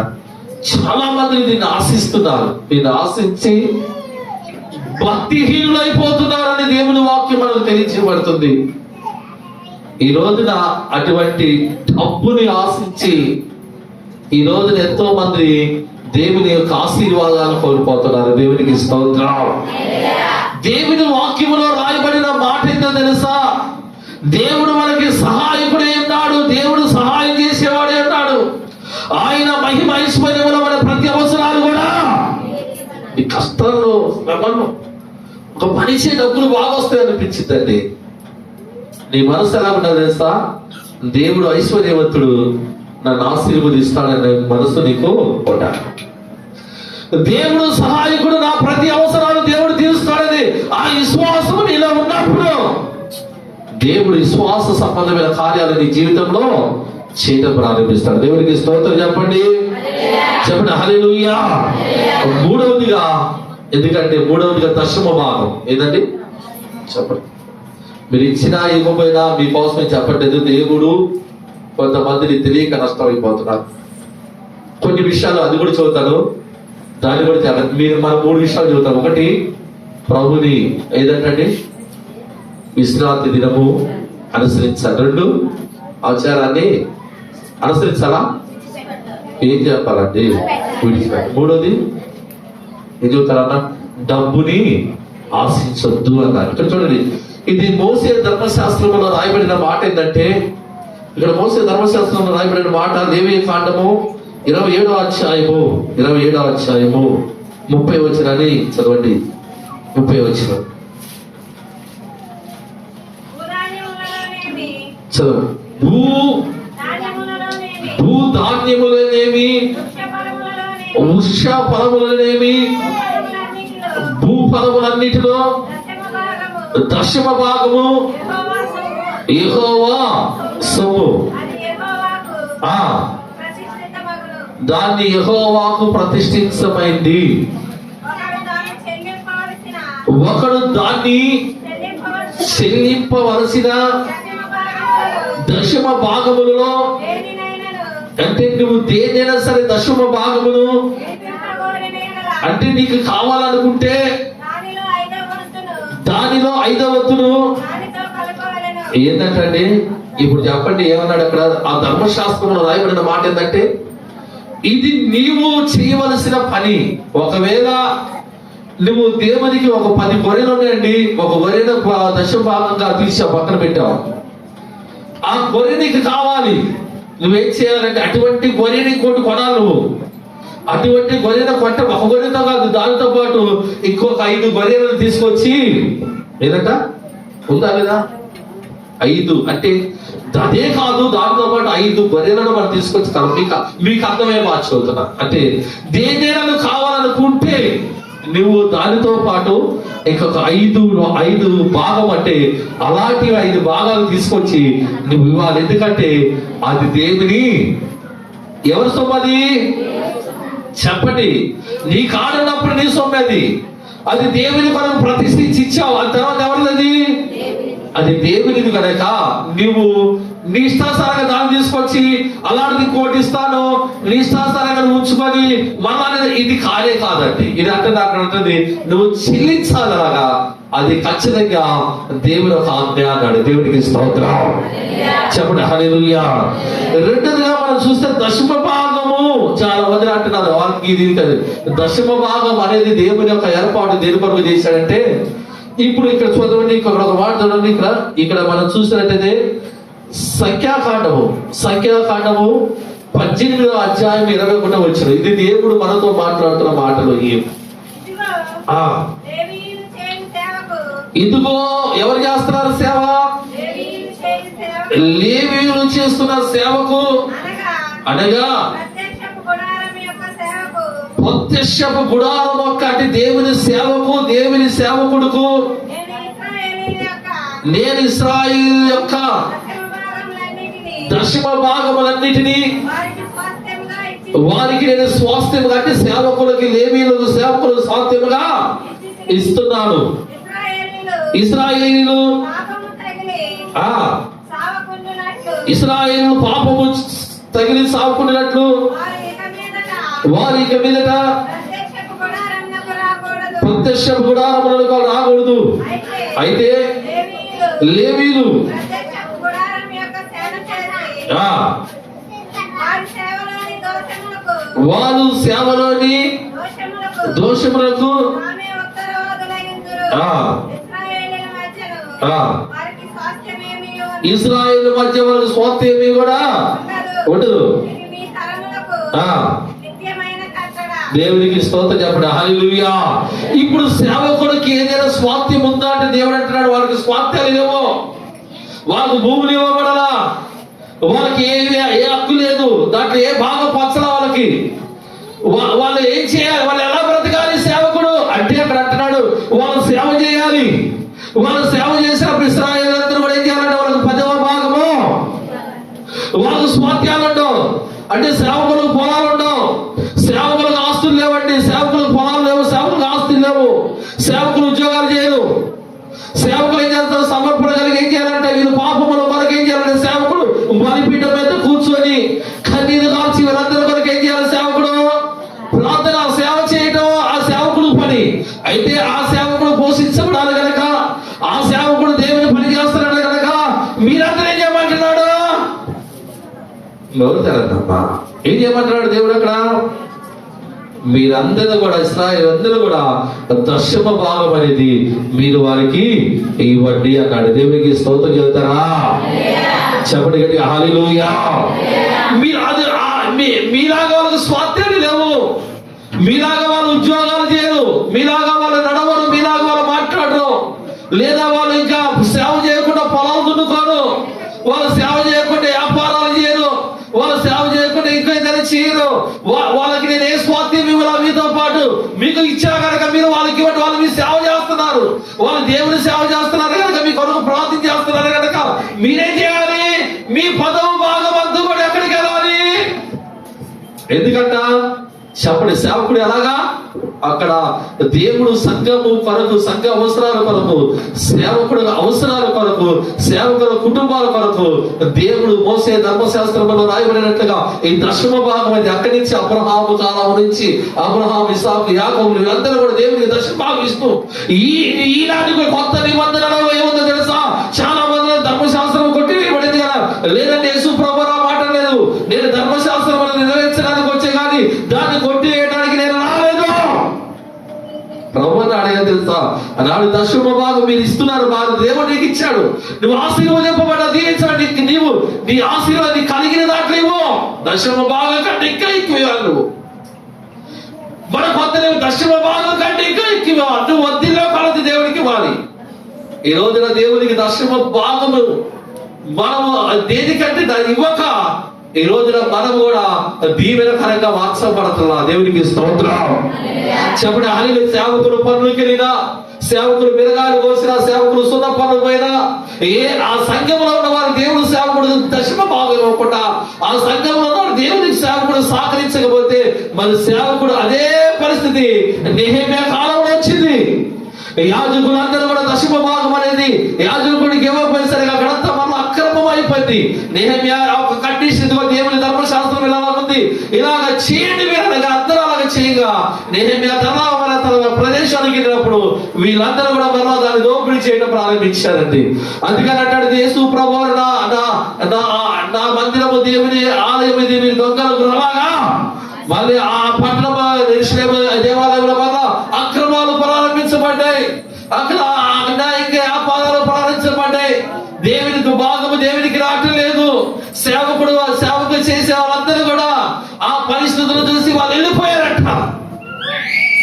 చాలా మంది దీన్ని ఆశిస్తున్నారు. దీన్ని ఆశించి భక్తిహీనులైపోతున్నారని దేవుని వాక్యం మనకు తెలియజేయబడుతుంది. ఈ రోజున అటువంటి డబ్బుని ఆశించి ఈ రోజున ఎంతో మంది దేవుని యొక్క ఆశీర్వాదాలను కోల్పోతున్నారు. దేవునికి స్తోత్రం. దేవుని వాక్యములో రాయబడిన మాట ఏంటో తెలుసా? దేవుడు మనకి సహాయకుడే ఉన్నాడు. దేవుడు సహాయం చేసేవాడే ఉన్నాడు. ఆయన మహిమ ఐశ్వర్యములో మన ప్రతి అవసరాలు కూడా, ఈ కష్టాల్లో శ్రమను, ఒక మనిషి డబ్బులు బాగా వస్తాయి అనిపించిందండి. నీ మనసు ఎలా ఉండదు తెలుసా? దేవుడు ఐశ్వర్యవంతుడు, నన్ను ఆశీర్వదిస్తాడనే మనసు నీకు ఉండాలి. దేవుడు సహాయకుడు, నా ప్రతి అవసరాలు దేవుడు తీరుస్తాడని ఆ విశ్వాసం నీలో ఉన్నప్పుడు దేవుడు విశ్వాస సంబంధమైన కార్యాలు నీ జీవితంలో చేయడం ప్రారంభిస్తాడు. దేవుడికి స్తోత్రం చెప్పండి. చెప్పండి హల్లెలూయా. మూడవదిగా, ఎందుకంటే మూడవదిగా దశమ భాగం ఏంటండి? చెప్పండి. మీరు ఇచ్చినా ఇవ్వకపోయినా మీకోసమే చెప్పట్లేదు. దేవుడు కొంతమందిని తెలియక నష్టమైపోతున్నారు. కొన్ని విషయాలు అది కూడా చదువుతాను, దాన్ని కూడా చెప్పండి. మీరు మన 3 విషయాలు చదువుతాం. ఒకటి, ప్రభుని ఏదంటండి విశ్రాంతి దినము అనుసరించాలి. 2, ఆచారాన్ని అనుసరించాలా? ఏం చెప్పాలండి? విడిచిపెట్టాలి. 3వది ఏం చెబుతారన్న? డబ్బుని ఆశించొద్దు అన్నారు. ఇక్కడ చూడండి, ఇది మోసే ధర్మశాస్త్రంలో రాయబడిన మాట ఏంటంటే, ఇక్కడ మోసే ధర్మశాస్త్రంలో రాయబడిన మాట లేవీయ కాండము 27వ అధ్యాయము 30 వచనాన్ని చదవండి. 30 వచనం చదువు. భూధాన్యములనేమి, వృక్ష ఫలములనేమి, భూఫలములన్నిటిలో దశమ భాగము యెహోవా సొమ్ము. దాన్ని యెహోవాకు ప్రతిష్ఠించమైంది. ఒకడు దాన్ని చెల్లింపవలసిన దశమ భాగములలో, అంటే నువ్వు దేనైనా సరే దశమ భాగమును అంటే నీకు కావాలనుకుంటే దానిలో 5వ వంతును ఏంటంటే, ఇప్పుడు చెప్పండి ఏమన్నాడు అక్కడ? ఆ ధర్మశాస్త్రంలో రాయబడిన మాట ఏంటంటే, ఇది నీవు చేయవలసిన పని. ఒకవేళ నువ్వు దేవునికి ఒక 10 గొర్రెలు ఉన్నాయండి, ఒక గొర్రెను దశమ భాగంగా తీసి పక్కన పెట్టావు. ఆ గొర్రె నీకు కావాలి, నువ్వేం చేయాలంటే అటువంటి గొర్రెని ఇంకోటి కొనాలి. నువ్వు అటువంటి గొర్రెను కొట్ట, ఒక గొర్రెతో కాదు, దానితో పాటు ఇంకొక 5 గొర్రెలను తీసుకొచ్చి, ఏదంట ఉందా లేదా? 5 అంటే అదే కాదు, దానితో పాటు 5 గొర్రెలను మనం తీసుకొచ్చి మీకు అర్థమే మార్చుకుంటున్నా. అంటే దేనైనా నువ్వు కావాలనుకుంటే నువ్వు దానితో పాటు ఇంకొక 5 భాగం, అంటే అలాంటి 5 భాగాలు తీసుకొచ్చి నువ్వు ఇవ్వాలి. ఎందుకంటే అది దేవుని ఎవరి సొమ్మది చెప్పండి. నీ కాడున్నప్పుడు నీ సొమ్మది, అది దేవుని మనం ప్రతిష్ఠించి ఇచ్చావు. ఆ తర్వాత ఎవరిది? అది దేవునిది కనుక నువ్వు నీ ఇష్టాసారంగా దాన్ని తీసుకొచ్చి అలాంటిది కోటిస్తాను నీ ఇష్టాసారంగా ఉంచుకొని మళ్ళా ఇది కాదండి. ఇది అంటే నాకు అంటుంది నువ్వు చెల్లించాలలాగా. అది ఖచ్చితంగా దేవుని ఒక ఆజ్ఞ అన్నాడు. దేవునికి స్తోత్రం చెప్పండి, హల్లెలూయా. రెండోదిగా మనం చూస్తే దశమ భాగము. చాలా మంది అంటున్నారు వాళ్ళకి ఇది కదా. దశమ భాగం అనేది దేవుని యొక్క ఏర్పాటు దేని కొరకు చేశాడంటే, ఇప్పుడు ఇక్కడ చదవండి, ఇక్కడ ఒక మాట చూడండి. ఇక్కడ మనం చూసినట్టయితే సంఖ్యాకాండము 18వ అధ్యాయం 21వ వచనం. ఇది దేవుడు మనతో మాట్లాడుతున్న మాటలు. ఇదిగో ఎవరు చేస్తున్నారు సేవ? లేవీయులు చేస్తున్న సేవకు, అనగా ప్రత్యక్షపు గుడారం యొక్క, అంటే దేవుని సేవకు, దేవుని సేవకుడుకు నేను ఇశ్రాయేలు యొక్క దశమ భాగములన్నిటినీ వారికి నేను స్వాస్థ్యముగా, అంటే సేవకులకి, లేవీయులకు, సేవకులకు స్వాస్థ్యముగా ఇస్తున్నాను. ఇశ్రాయేలీయులు పాపము తగిలి సావుకున్నట్లు వారు ఇక మీదట ప్రత్యక్ష గుడారములకు రాకూడదు. అయితే లేవీయులు వారు సేవలోని దోషములకు ఇశ్రాయేలు మధ్య వాళ్ళకి స్వాస్థ్యమీ కూడా ఉండదు. దేవునికి స్తోత్రం చెప్పండి, హల్లెలూయా. ఇప్పుడు సేవకుడికి ఏదైనా స్వాస్థ్యం ఉందా అంటే దేవుడు అంటున్నాడు వాళ్ళకి స్వాస్థ్యాలు లేవో, వాళ్ళకు భూములు ఇవ్వబడాలా, వాళ్ళకి ఏ హక్కు లేదు, దాంట్లో ఏ భాగం పంచలా వాళ్ళకి. వాళ్ళు ఏం చేయాలి, వాళ్ళు ఎలా బ్రతకాలి సేవకుడు అంటే అక్కడ అంటున్నాడు వాళ్ళు సేవ చేయాలి. వాళ్ళు సేవ చేసినప్పుడు ఇశ్రాయేలీయులందరూ కూడా ఏం చేయాలంటే వాళ్ళకి 10వ భాగము, వాళ్ళకు స్వాస్థ్యాలు ఉండవు. అంటే సేవకులకు పొలాలు ఉండవు, సేవకులకు ఆస్తులు లేవండి, సేవకులకు పొలాలు లేవు, సేవకులకు ఆస్తులు లేవు, సేవకులు ఉద్యోగాలు చేయరు. సేవకులు ఏం చేస్తారు? సమర్పణ కలిగి ఏం చేయాలంటే వీళ్ళు పాపముల కొరకు ఏం చేయాలంటే సేవకుడు బలిపీఠం మీద కూర్చొని కన్నీరు కాల్చి వీళ్ళందరూ కొరకు ఏం చేయాలి? సేవకుడు ప్రార్థన, సేవ చేయటం ఆ సేవకుడు పని. అయితే ఆ సేవకుడు పోషించబడాలి కనుక, ఆ సేవకుడు దేవుని పని చేస్తున్నాడు కనుక మీరందరూ ఏం చేయమంటున్నాడు? నోరుతారమ్మా, ఏం చేయమంటున్నాడు దేవుడు అక్కడ? మీరందరూ కూడా ఇశ్రాయేలు అందరూ కూడా దశమ భాగం అనేది మీరు వారికి ఇవ్వండి అన్నాడు. దేవునికి స్తోత్రం చెబుతారా? చెప్పండి గట్టిగా హల్లెలూయా. మీరు అది మీలాగా వాళ్ళకి స్వార్థాలు లేవు, మీలాగా వాళ్ళు ఉద్యోగాలు చేయరు, మీలాగా వాళ్ళు నడవరు, మీలాగా వాళ్ళు మాట్లాడరు, లేదా వాళ్ళు ఇంకా సేవ చేయకుండా పొలాలు దున్నుకోరు, వాళ్ళు సేవ చేయకుండా వ్యాపారాలు చేయరు, వాళ్ళు సేవ చేయకుండా ఇంకా ఏదైనా చేయరు. వాళ్ళకి నేను ఏ స్వార్థం ఇవ్వాలి, మీతో పాటు మీకు ఇచ్చా కనుక మీరు వాళ్ళకి ఇవ్వండి. వాళ్ళు మీ సేవ చేస్తున్నారు, వాళ్ళు దేవుని సేవ చేస్తున్నారు కనుక మీ కొరకు ప్రార్థన చేస్తున్నారు కనుక మీరేం చేయాలి? మీ పదవు భాగవంతు కూడా ఎక్కడికి వెళ్ళాలి? ఎందుకంట చెప్పండి, సేవకుడు ఎలాగా? అక్కడ దేవుడు సంఘము కొరకు, సంఘ అవసరాల కొరకు, సేవకుడు అవసరాల కొరకు, సేవకుల కుటుంబాల కొరకు దేవుడు మోసే ధర్మశాస్త్రంలో రాయబడినట్లుగా ఈ దశమ భాగం అది అక్కడి నుంచి అబ్రహాము కాలం నుంచి అబ్రహాము, ఇస్సాకు, యాకోబు వీళ్ళందరూ కూడా దేవుడికి దశమ భాగం ఇస్తూ ఈనాటికి కొత్త నిబంధనలో ఏముందో తెలుసా? చాలా మంది ధర్మశాస్త్రం కొట్టివేయబడింది కదా. లేదంటే యేసు ప్రభువు మాట లేదు, నేను ధర్మశాస్త్రం నెరవేర్చడానికి వచ్చే కానీ దాన్ని కొట్టివేయడానికి నేను రాలేదు. ప్రభువుని అడగా తెలుసా? నాడు దశమ భాగం మీరు ఇస్తున్నారు, బాగా దేవుడు నీకు ఇచ్చాడు, నువ్వు ఆశీర్వదింపబడ్డా దీవించడానికి నీవు నీ ఆశీర్వాదం కలిగిన దాంట్లో ఇవ్వు. దశమ భాగం కంటే ఇంకా ఎక్కువ ఇవ్వాలి నువ్వు. మన కొత్త దశమ భాగం కంటే ఇంకా ఎక్కువ ఇవ్వాలి. నువ్వు వద్దిలో కొలది దేవుడికి ఇవ్వాలి. ఈ రోజున దేవునికి దశమ భాగము మనము దేనికంటే దాన్ని ఇవ్వక ఈ రోజున మనం కూడా దీవెనకరంగా మార్చబడుతున్నా. దేవునికి స్తోత్రం. చెప్పండి హల్లెలూయా. సేవకులు పనులకి వెళ్ళినా, సేవకులు మిరగాలు కోసినా, సేవకులు సున్న పనులు పోయినా, ఆ సంఘంలో ఉన్న వారు దేవుడు సేవకుడు దశమ భాగం ఇవ్వకుండా, ఆ సంఘంలో ఉన్న దేవునికి సేవకుడు సహకరించకపోతే మన సేవకుడు అదే పరిస్థితి నెహెమ్యా కాలంలో వచ్చింది. యాజకులందరూ కూడా దశమ భాగం అనేది యాజకుడికి ఇవ్వకపోయేసరిగా గడంతా మనం అక్రమం అయిపోయింది. నెహెమ్యా ఒక కండిషన్, దేవుని ధర్మశాస్త్రం ఇలా ఉంది, ఇలాగ చేయండి మీరు అనగా అందరూ అలాగ చేయగా నెహెమ్యా తన ప్రదేశానికి వెళ్ళినప్పుడు వీళ్ళందరూ కూడా మరలా దాన్ని దోపిడీ చేయడం ప్రారంభించారండి. అందుకని అంటాడు యేసు ప్రభువు, నా మందిరము దేవుని ఆలయం ఇది, మీరు దొంగలకు అలాగా మళ్ళీ ఆ పట్టణ దేవాలయంలో వల్ల అక్రమాలు ప్రారంభించబడ్డాయి, అక్కడ అన్యాయంగా వ్యాపారాలు ప్రారంభించబడ్డాయి. దేవునికి భాగము దేవునికి రావటం లేదు. సేవకు చేసే వాళ్ళందరూ కూడా ఆ పరిస్థితులు చూసి వాళ్ళు వెళ్ళిపోయారట.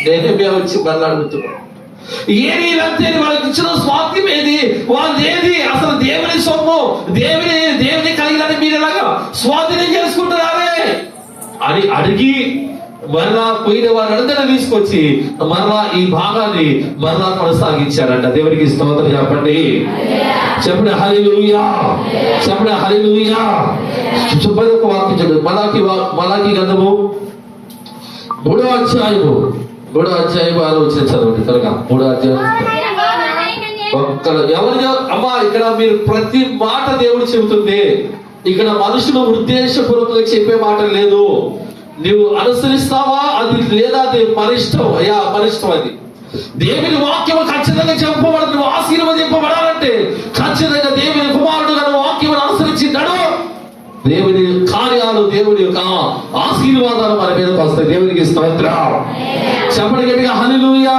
నేనే వచ్చి మళ్ళాడుతున్నాను, ఏది అంతే వాళ్ళకి ఇచ్చిన స్వార్థం ఏది, వాళ్ళు ఏది అసలు దేవుని సొమ్ము, దేవుని కలిగినని మీరు ఎలాగా స్వాధీనం చేసుకుంటున్నారే అని అడిగి మరలా పోయిన వారందరినీ తీసుకొచ్చి మరలా ఈ భాగాన్ని మరలా కొనసాగించారంట. దేవునికి స్తోత్రం చెప్పండి. చెప్పండి హల్లెలూయా. చెప్పండి హల్లెలూయా. చెప్పండి ఒక వాక్యం చెప్పండి. మలాకి గ్రంథము 3వ అధ్యాయము 6వ వచనం చదవండి త్వరగా. 3వ అధ్యాయం ఎవరు అమ్మా ఇక్కడ మీరు ప్రతి మాట దేవుడు చెబుతుంది. ఇక్కడ మనుషులు ఉద్దేశపూర్వకంగా చెప్పే మాట లేదు. నువ్వు అనుసరిస్తావా అది లేదా అది మన ఇష్టం. అయ్యా మన ఇష్టం. అది దేవుని వాక్యం ఖచ్చితంగా చెప్పబడదు. నువ్వు ఆశీర్వదింపబడాలంటే ఖచ్చితంగా దేవుని కుమారుడుగా నువ్వు వాక్యం అనుసరించినాడు, దేవుని కార్యాలు, దేవుని యొక్క ఆశీర్వాదాలు మన మీదకి వస్తాయి. దేవునికి స్తోత్రం. చెప్పండి గట్టిగా హల్లెలూయా.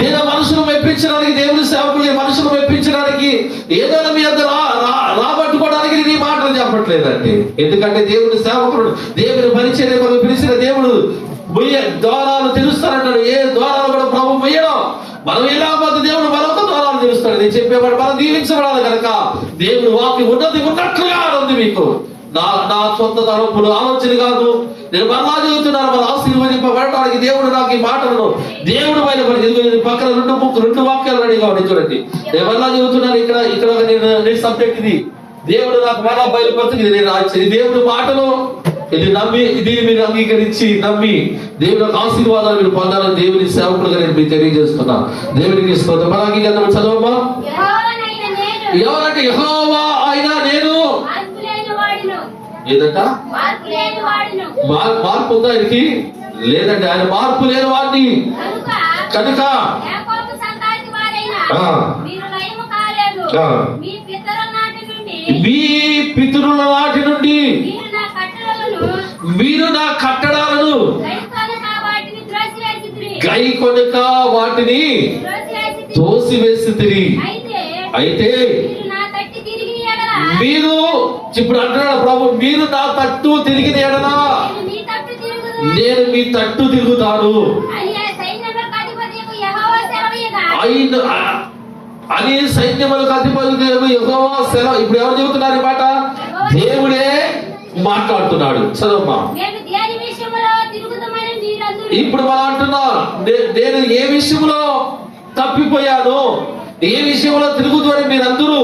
ఏదో మనుషులు మెప్పించడానికి, దేవుని సేవకులు మనుషులు మెప్పించడానికి, ఏదైనా మీ అంత రాబట్టుకోవడానికి నీ మాటలు చెప్పట్లేదండి. ఎందుకంటే దేవుని సేవకుడు, దేవుని పరిచర్య పిలిచిన దేవుడు ద్వారాలు తెలుస్తానంటాడు. ఏ ద్వారాలు కూడా ప్రభు వేయడం, మనం ఎలా పోతే దేవుడు మరొక ద్వారాలు తెలుస్తాడు. నేను చెప్పేవాడు మనం దీవించబడాలి కనుక దేవుడు వాక్యం ఉన్నట్లుగా ఉంది. మీకు నా సొంత తలంపులు ఆలోచన కాదు, నేను మరలా చదువుతున్నాను. మన ఆశీర్వదింపబడటానికి దేవుడు నాకు ఈ మాటలను దేవుడు బయలుపడి పక్కన రెండు వాక్యాలు రెడీగా ఉన్నాయి చూడండి. నేను మరలా చదువుతున్నాను. ఇక్కడ నేను సబ్జెక్ట్ ఇది దేవుడు నాకు మరలా బయలుపడుతుంది. నేను రాసింది దేవుడు మాటలు, ఇది నమ్మి దీన్ని మీరు అంగీకరించి నమ్మి దేవుని ఆశీర్వాదాలు మీరు పొందాలని దేవుని సేవకులుగా నేను మీకు తెలియజేస్తున్నాను. దేవునికి స్తోత్రం. మలాకి గ్రంథం చదవమ్మా. ఎవరంటే యెహోవా ఆయన నేను ఏదంట మార్పు ఉందా ఆయనకి? లేదండి, ఆయన మార్పు లేని వాడిని కనుక మీ పితరుల నాటి నుండి మీరు నా కట్టడాలను గైకొనక వాటిని తోసివేసితిరి. అయితే మీరు ఇప్పుడు అంటున్నాడు ప్రభు, మీరు నా తట్టు తిరిగిన ఎడలా నేను మీ తట్టు తిరుగుతాను అని సైన్యములకు అధిపతి యెహోవా సెలవు. ఇప్పుడు ఎవరు చెబుతున్నారు ఈ మాట? దేవుడే మాట్లాడుతున్నాడు. చదవమ్మా. ఇప్పుడు మనం అంటున్నాం, నేను ఏ విషయంలో తప్పిపోయాను, ఏ విషయంలో తిరుగుతారని మీరందరూ.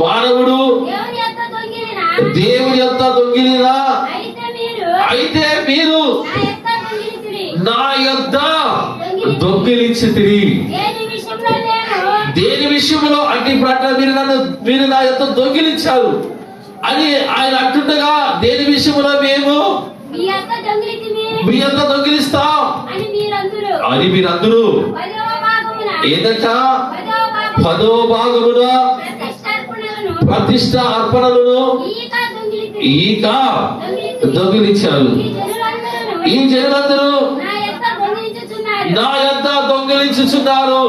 మానవుడు దేవుని యొక్క దొంగిలినా అయితే మీరు నా యొద్ద దొంగిలించితిరి. దేని విషయంలో అంటే ఇప్పుడు అంటారు, మీరు నా యొక్క దొంగిలించారు అని ఆయన అంటుండగా, దేని విషయంలో మేము మీ అంతా దొంగిలిస్తాం అని మీరందరూ ఏదంట 10వ భాగమున ప్రతిష్ట అర్పణలను ఈక దొంగిలించారు. ఈ జనులందరూ నా యొద్ద దొంగిలించుచున్నారు,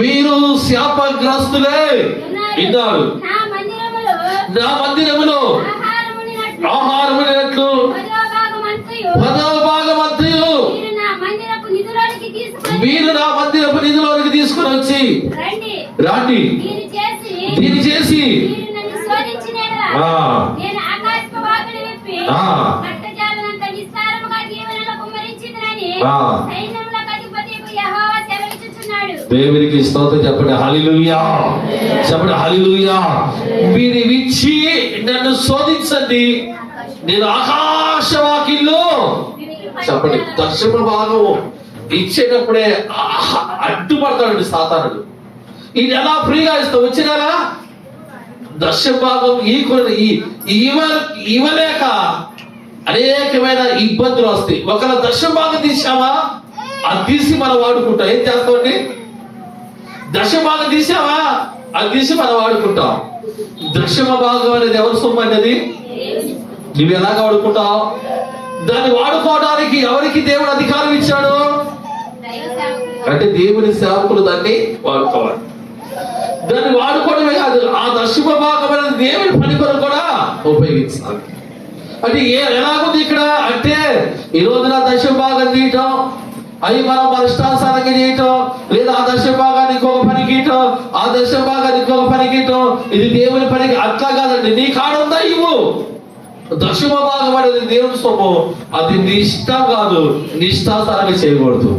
మీరు శాపగ్రస్తులే విన్నారు. నా మందిరములో ఆహారమునట్లు 10వ భాగమంతయు మీరు నా మందిరపు నిధిలోనికి తీసుకుని వచ్చి రాండి, దీన్ని చేసి దేవునికి స్తోత్రం చెప్పండి. హల్లెలూయా చెప్పండి. హల్లెలూయా. మీరు ఇచ్చి నన్ను శోధించండి, నేను ఆకాశవాకిల్లో చెప్పండి. దక్షిణ భాగం ఇచ్చేటప్పుడే అడ్డుపడతాడు సాతానుడు. ఇది ఎలా ఫ్రీగా ఇస్తావు? వచ్చినారా దక్షిణ భాగం ఇవ్వలేక అనేకమైన ఇబ్బందులు వస్తాయి. ఒకవేళ దక్షిణ భాగం తీసావా, అది తీసి మనం వాడుకుంటాం. ఏం చేస్తామండి? దక్షిణ భాగం తీసావా, అది తీసి మనం వాడుకుంటాం. దక్షిణ భాగం అనేది ఎవరి సొమ్ము అనేది? నువ్వు ఎలాగ వాడుకుంటావు? దాన్ని వాడుకోవడానికి ఎవరికి దేవుడు అధికారం ఇచ్చాడు అంటే దేవుని సేవకులు దాన్ని వాడుకోవాలి. దాన్ని వాడుకోవడమే కాదు, ఆ దక్షిణ భాగం అనేది దేవుని పని కొరకు కూడా ఉపయోగించాలి. అంటే ఎలాగుంది ఇక్కడ అంటే, ఈ రోజున దక్షిణ భాగం తీయటం, అవి మనం మన ఇష్టానుసారంగా చేయటం, లేదా ఆ దక్షిణ భాగాన్ని ఇంకొక పని గీయటం, ఆ దక్షిణ భాగాన్ని ఇంకొక పని గీయటం, ఇది దేవుని పనికి అట్లా కాదండి. నీ కాడుందా ఇవ్వు. దక్షిణ భాగం అనేది దేవుని సొమ్ము, అది నీ ఇష్టం కాదు, నీ ఇష్టానుసారంగా చేయకూడదు.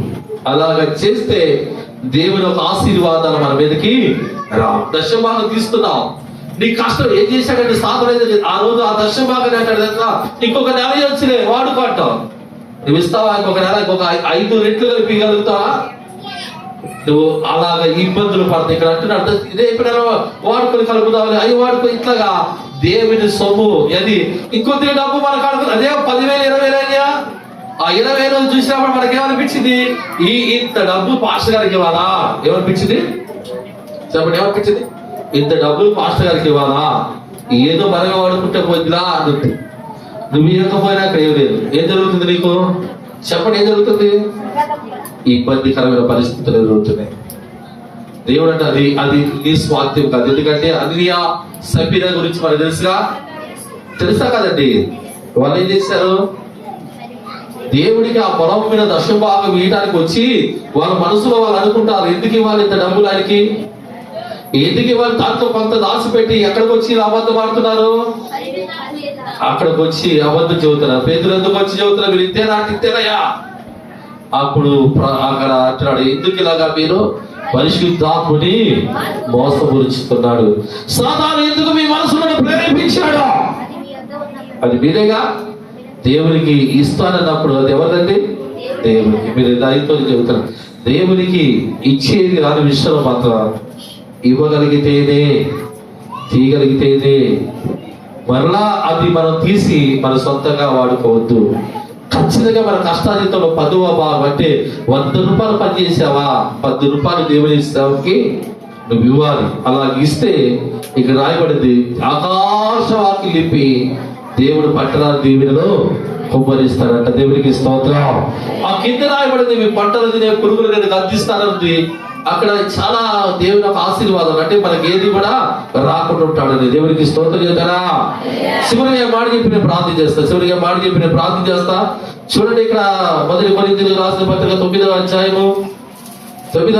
అలాగా చేస్తే దేవుని ఒక ఆశీర్వాదాలు మన మీదకి రా. దక్షిణ భాగం తీస్తున్నావు, నీ కష్టం ఏం చేశాడంటే సాధన ఆ రోజు ఆ దక్షిణ భాగాన్ని అంటాడు కదా, ఇంకొక నెల వచ్చిలే వాడుకుంటావు. నువ్వు ఇస్తావా? ఇంకొక నెల ఇంకొక 5 రెట్లు కలిపిగలుగుతావా? నువ్వు అలాగా ఇబ్బందులు పడతాయి. ఇక్కడ అంటున్నాడు, ఇదే ఎప్పుడైనా వాడుకొని కలుపుతావని అవి వాడుకో. ఇట్లాగా దేవుని సొమ్ము అది ఇంకొద్ది డబ్బు మనకు అడుగుతుంది. అదే 10,000 20,000 అయ్యా, ఆ 20,000 చూసినప్పుడు మనకేమనిపించింది? ఇంత డబ్బు పాస్టర్ గారికి ఇవ్వాలా? ఏమనిపించింది చెప్పండి? ఏమనిపించింది? ఇంత డబ్బులు పాస్టర్ గారికి ఇవ్వాలా? ఏదో బలగా వాడుకుంటే పోయిందిలా అనుకుంది. నువ్వు ఇవ్వకపోయినా అక్కడ ఏం లేదు. ఏం జరుగుతుంది నీకు చెప్పండి? ఏం జరుగుతుంది? ఇబ్బందికరమైన పరిస్థితులు ఎదురవుతున్నాయి. దేవుడు అంటే అది నీ స్వార్థం కాదు. ఎందుకంటే అనియా సఫీరా గురించి మనకు తెలుసా కదండి? వాళ్ళు ఏం చేశారు? దేవుడికి ఆ పొలం మీద దశమ భాగం ఇవ్వడానికి వచ్చి వాళ్ళ మనసులో వాళ్ళు అనుకుంటారు, ఎందుకు ఇవ్వాలి ఇంత డబ్బులు ఆయనకి, ఎందుకు ఇవ్వాలి? దాంతో కొంత దాచిపెట్టి ఎక్కడికి వచ్చి అబద్ధం ఆడుతున్నారు, అక్కడికి వచ్చి అబద్ధం చెబుతున్నారు. పేదలు ఎందుకు వచ్చి చెబుతున్నారు? మీరు ఇంతేనయ్యా. అప్పుడు అక్కడ అంటున్నాడు, ఎందుకు ఇలాగా మీరు పరిశుద్ధాత్ముని మోసపురుచుతున్నాడు. సాతాను ఎందుకు మీ మనసులను ప్రేరేపించాడు? అది మీరేగా. దేవునికి ఇస్తానన్నప్పుడు అది ఎవరిదండి? దేవునికి. మీరు దానితో చెబుతున్నారు, దేవునికి ఇచ్చేది రాని విషయంలో మాత్రం ఇవ్వగలిగితేనే, తీయగలిగితేనే, మరలా అది మనం తీసి మన సొంతంగా వాడుకోవద్దు. ఖచ్చితంగా మన కష్టాజీతంలో 10వ భాగం అంటే 100 రూపాయలు పని చేసావా, 10 రూపాయలు దేవుని సేవకి నువ్వు ఇవ్వాలి. అలా ఇస్తే ఇక్కడ రాయబడింది, ఆకాశవాకి లిపి దేవుడు పట్టణాల దీవెనలో కుమ్మరిస్తాడంట. దేవునికి స్తోత్రం. ఆ కింద రాయబడింది, మీ పంటలు తినే పురుగులు నేను గద్దిస్తానంది. అక్కడ చాలా దేవుని యొక్క ఆశీర్వాదాలు, అంటే మనకి ఏది కూడా రాకుండా ఉంటాడని దేవునికి స్తోత్రం చేస్తారా. చివరిగా మాట చెప్పి నేను ప్రార్థన చేస్తా. చూడండి, ఇక్కడ 1 కొరింథీయులకు రాసిన పత్రిక 9వ అధ్యాయము 4వ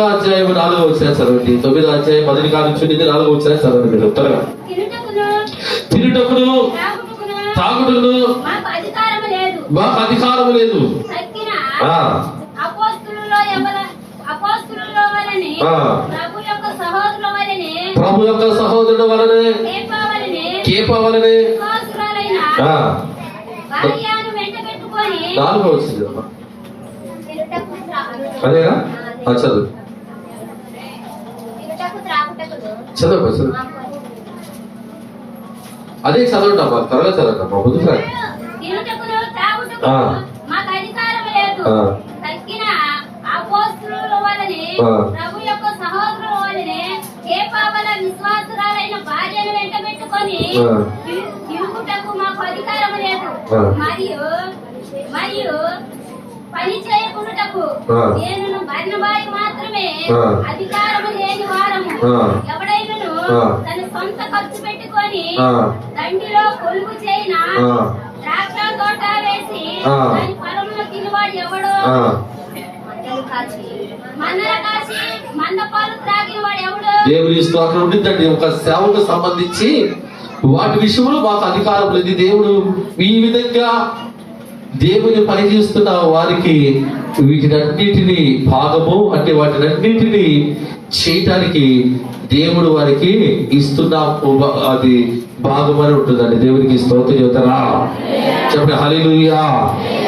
వచనం చదవండి. 9వ అధ్యాయం 1 నుంచి 4వ వచనం చదవండి మీరు త్వరగా. తినుటకును తాగుటకును మాకు అధికారము లేదు. ప్రభు యొక్క సహోదరుడు వలనే కేప వలనే 4వ వచనం అదేనా? చదువు అదే చదవండి అమ్మా, త్వరగా చదవండి అమ్మా, ముందు మరియు పని చేయకుండాటకు నేను బర్నబాయి మాత్రమే అధికారము లేని వారము. ఎవడైనను తన సొంత ఖర్చు పెట్టుకొని దండిలో కొలువు చేయిన ద్రాక్ష తోట వేసి దాని ఫలమును తినవాడు ఎవడో, మందల కాచి మంద పాలు త్రాగిన వాడు ఎవడో. దేవుని స్తోత్రం ఉండిందండి. ఒక సేవకు సంబంధించి వాటి విషయంలో మాకు అధికారం లేదు. దేవుడు ఈ విధంగా దేవుని పని చేస్తున్న వారికి వీటినన్నిటిని భాగము, అంటే వాటినన్నిటిని చేయటానికి దేవుడు వారికి ఇస్తున్న అది భాగం అని ఉంటుందండి. దేవునికి స్తోత్రం చెబుతారా, చెప్పండి హల్లెలూయా.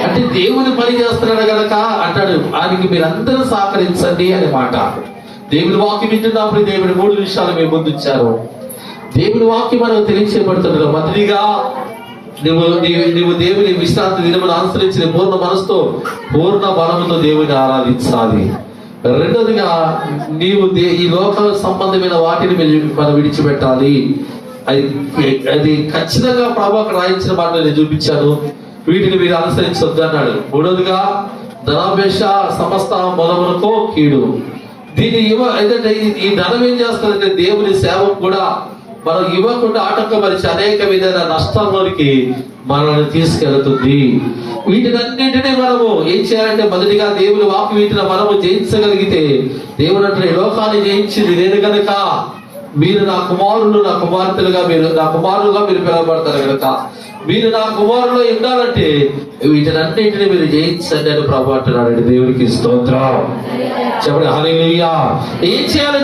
అంటే దేవుని పని చేస్తున్నాడు కనుక అంటాడు ఆయనకి మీరందరూ సహకరించండి అనే మాట. దేవుని వాక్యం వింటున్నప్పుడు దేవుని 3 విషయాలు మేము ముందుంచారు. దేవుని వాక్యం మనకు తెలియచేయబడుతున్నాడు. మొదటిగా నువ్వు దేవుని విశ్రాంతి దినమును అనుసరించిన పూర్ణ మనసుతో పూర్ణ బలముతో దేవుని ఆరాధించాలి. రెండోదిగా నీవు ఈ లోక సంబంధమైన వాటిని మనం విడిచిపెట్టాలి. అది ఖచ్చితంగా ప్రభు అక్కడ రాయించిన మాట నేను చూపించాను. వీటిని మీరు అనుసరించొద్దు అన్నాడు. మూడోదిగా ధనాపేక్ష సమస్త మొదమునకో కీడు. దీన్ని ఏంటంటే ఈ ధనం ఏం చేస్తుందంటే దేవుని సేవకు కూడా మనం ఇవ్వకుండా ఆటంకపరిచి అనేక విధమైన నష్టాల్లోనికి మనల్ని తీసుకెళ్తుంది. వీటినన్నింటినీ మనము ఏం చేయాలంటే మొదటిగా దేవుని వాక్కు వీటిని మనము జయించగలిగితే, దేవుడు అంటే లోకాన్ని జయించింది నేను కనుక మీరు నా కుమారులు నా కుమార్తెలుగా మీరు నా కుమారులుగా మీరు పిలువబడతారు కనుక మీరు నా కుమారులో ఉండాలంటే వీటినన్నింటినీ మీరు జయించండి అని ప్రభు అంటున్నాడు. దేవునికి స్తోత్రం, చెప్పండి హల్లెలూయా. ఏం చేయాలి?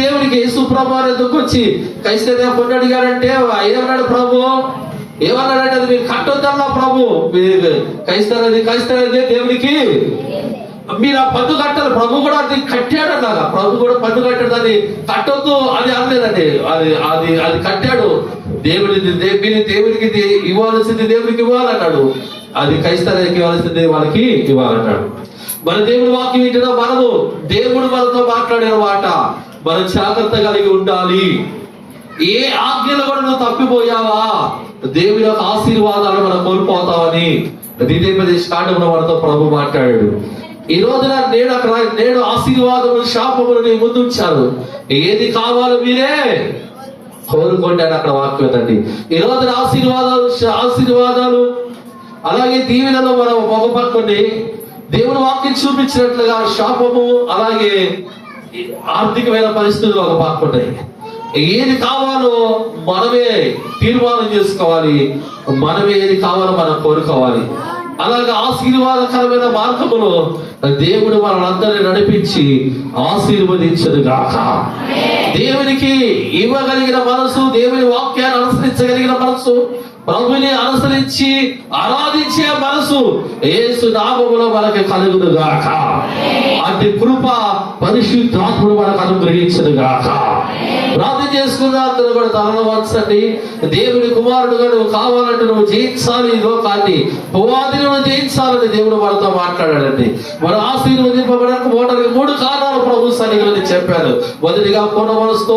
దేవునికి యేసు ప్రభు ఎందుకు వచ్చి కైసరయ్య పొన్ను అడిగాడంటే ఏమన్నాడు ప్రభు? ఏమన్నాడంటే అది మీరు కట్టొద్దన్నా ప్రభు, మీరు కైసరది దేవునికి మీరు ఆ పన్ను కట్టాలి. ప్రభు కూడా అది కట్టాడు అన్నాగా. ప్రభు కూడా పన్ను కట్టాడు, అది కట్టొద్దు అది అనలేదండి. అది కట్టాడు. దేవునికి ఇవ్వాల్సింది దేవునికి ఇవ్వాలన్నాడు. అది కైసరయ్యకి ఇవ్వాల్సింది వాళ్ళకి ఇవ్వాలన్నాడు. మన దేవుని వాక్యం ఏంటో మనము దేవుడు మనతో మాట్లాడిన మాట మనం జాగ్రత్త కలిగి ఉండాలి. ఏ ఆజ్ఞలు కూడా నువ్వు తప్పిపోయావా దేవుని యొక్క ఆశీర్వాదాలు మనం కోల్పోతావని ద్వితీయోపదేశ కాండంలో మనతో ప్రభు మాట్లాడాడు. ఈ రోజున నేడు ఆశీర్వాదములు శాపములు నీ ముందు ఉంచారు. ఏది కావాలో మీరే కోరుకోండి అని అక్కడ వాక్యం అండి. ఈ రోజున ఆశీర్వాదాలు అలాగే దీవెనలో మనం పొగపట్టుకొని దేవుని వాక్యం చూపించినట్లుగా శాపము అలాగే ఆర్థికమైన పరిస్థితులు ఒక పక్కకుంటాయి. ఏది కావాలో మనమే తీర్మానం చేసుకోవాలి. మనమే ఏది కావాలో మనం కోరుకోవాలి. అలాగే ఆశీర్వాదకరమైన మార్గములో దేవుడు మనందరినీ నడిపించి ఆశీర్వదించదు గాక. దేవునికి ఇవ్వగలిగిన మనసు, దేవుని వాక్యాన్ని అనుసరించగలిగిన మనసు, ప్రభుని అనుసరించి ఆరాధించే మనసు యేసు నామములో మనకి కలుగును గాక. అట్టి కృప పరిశుద్ధాత్ముడు మనకు అనుగ్రహించదు గాక. ప్రార్థన చేసుకున్న అందరూ కూడా తలలో వంచండి. దేవుని కుమారుడుగా నువ్వు కావాలంటే నువ్వు జయించాలి. ఈ లోకాన్ని పువాదిని నువ్వు జయించాలని దేవుడు మనతో మాట్లాడాడండి. మన ఆశీర్వదింపబడక 3 కారణాలు ప్రభు సన్నిధిలో చెప్పారు. మొదటిగా పూర్ణ మనసుతో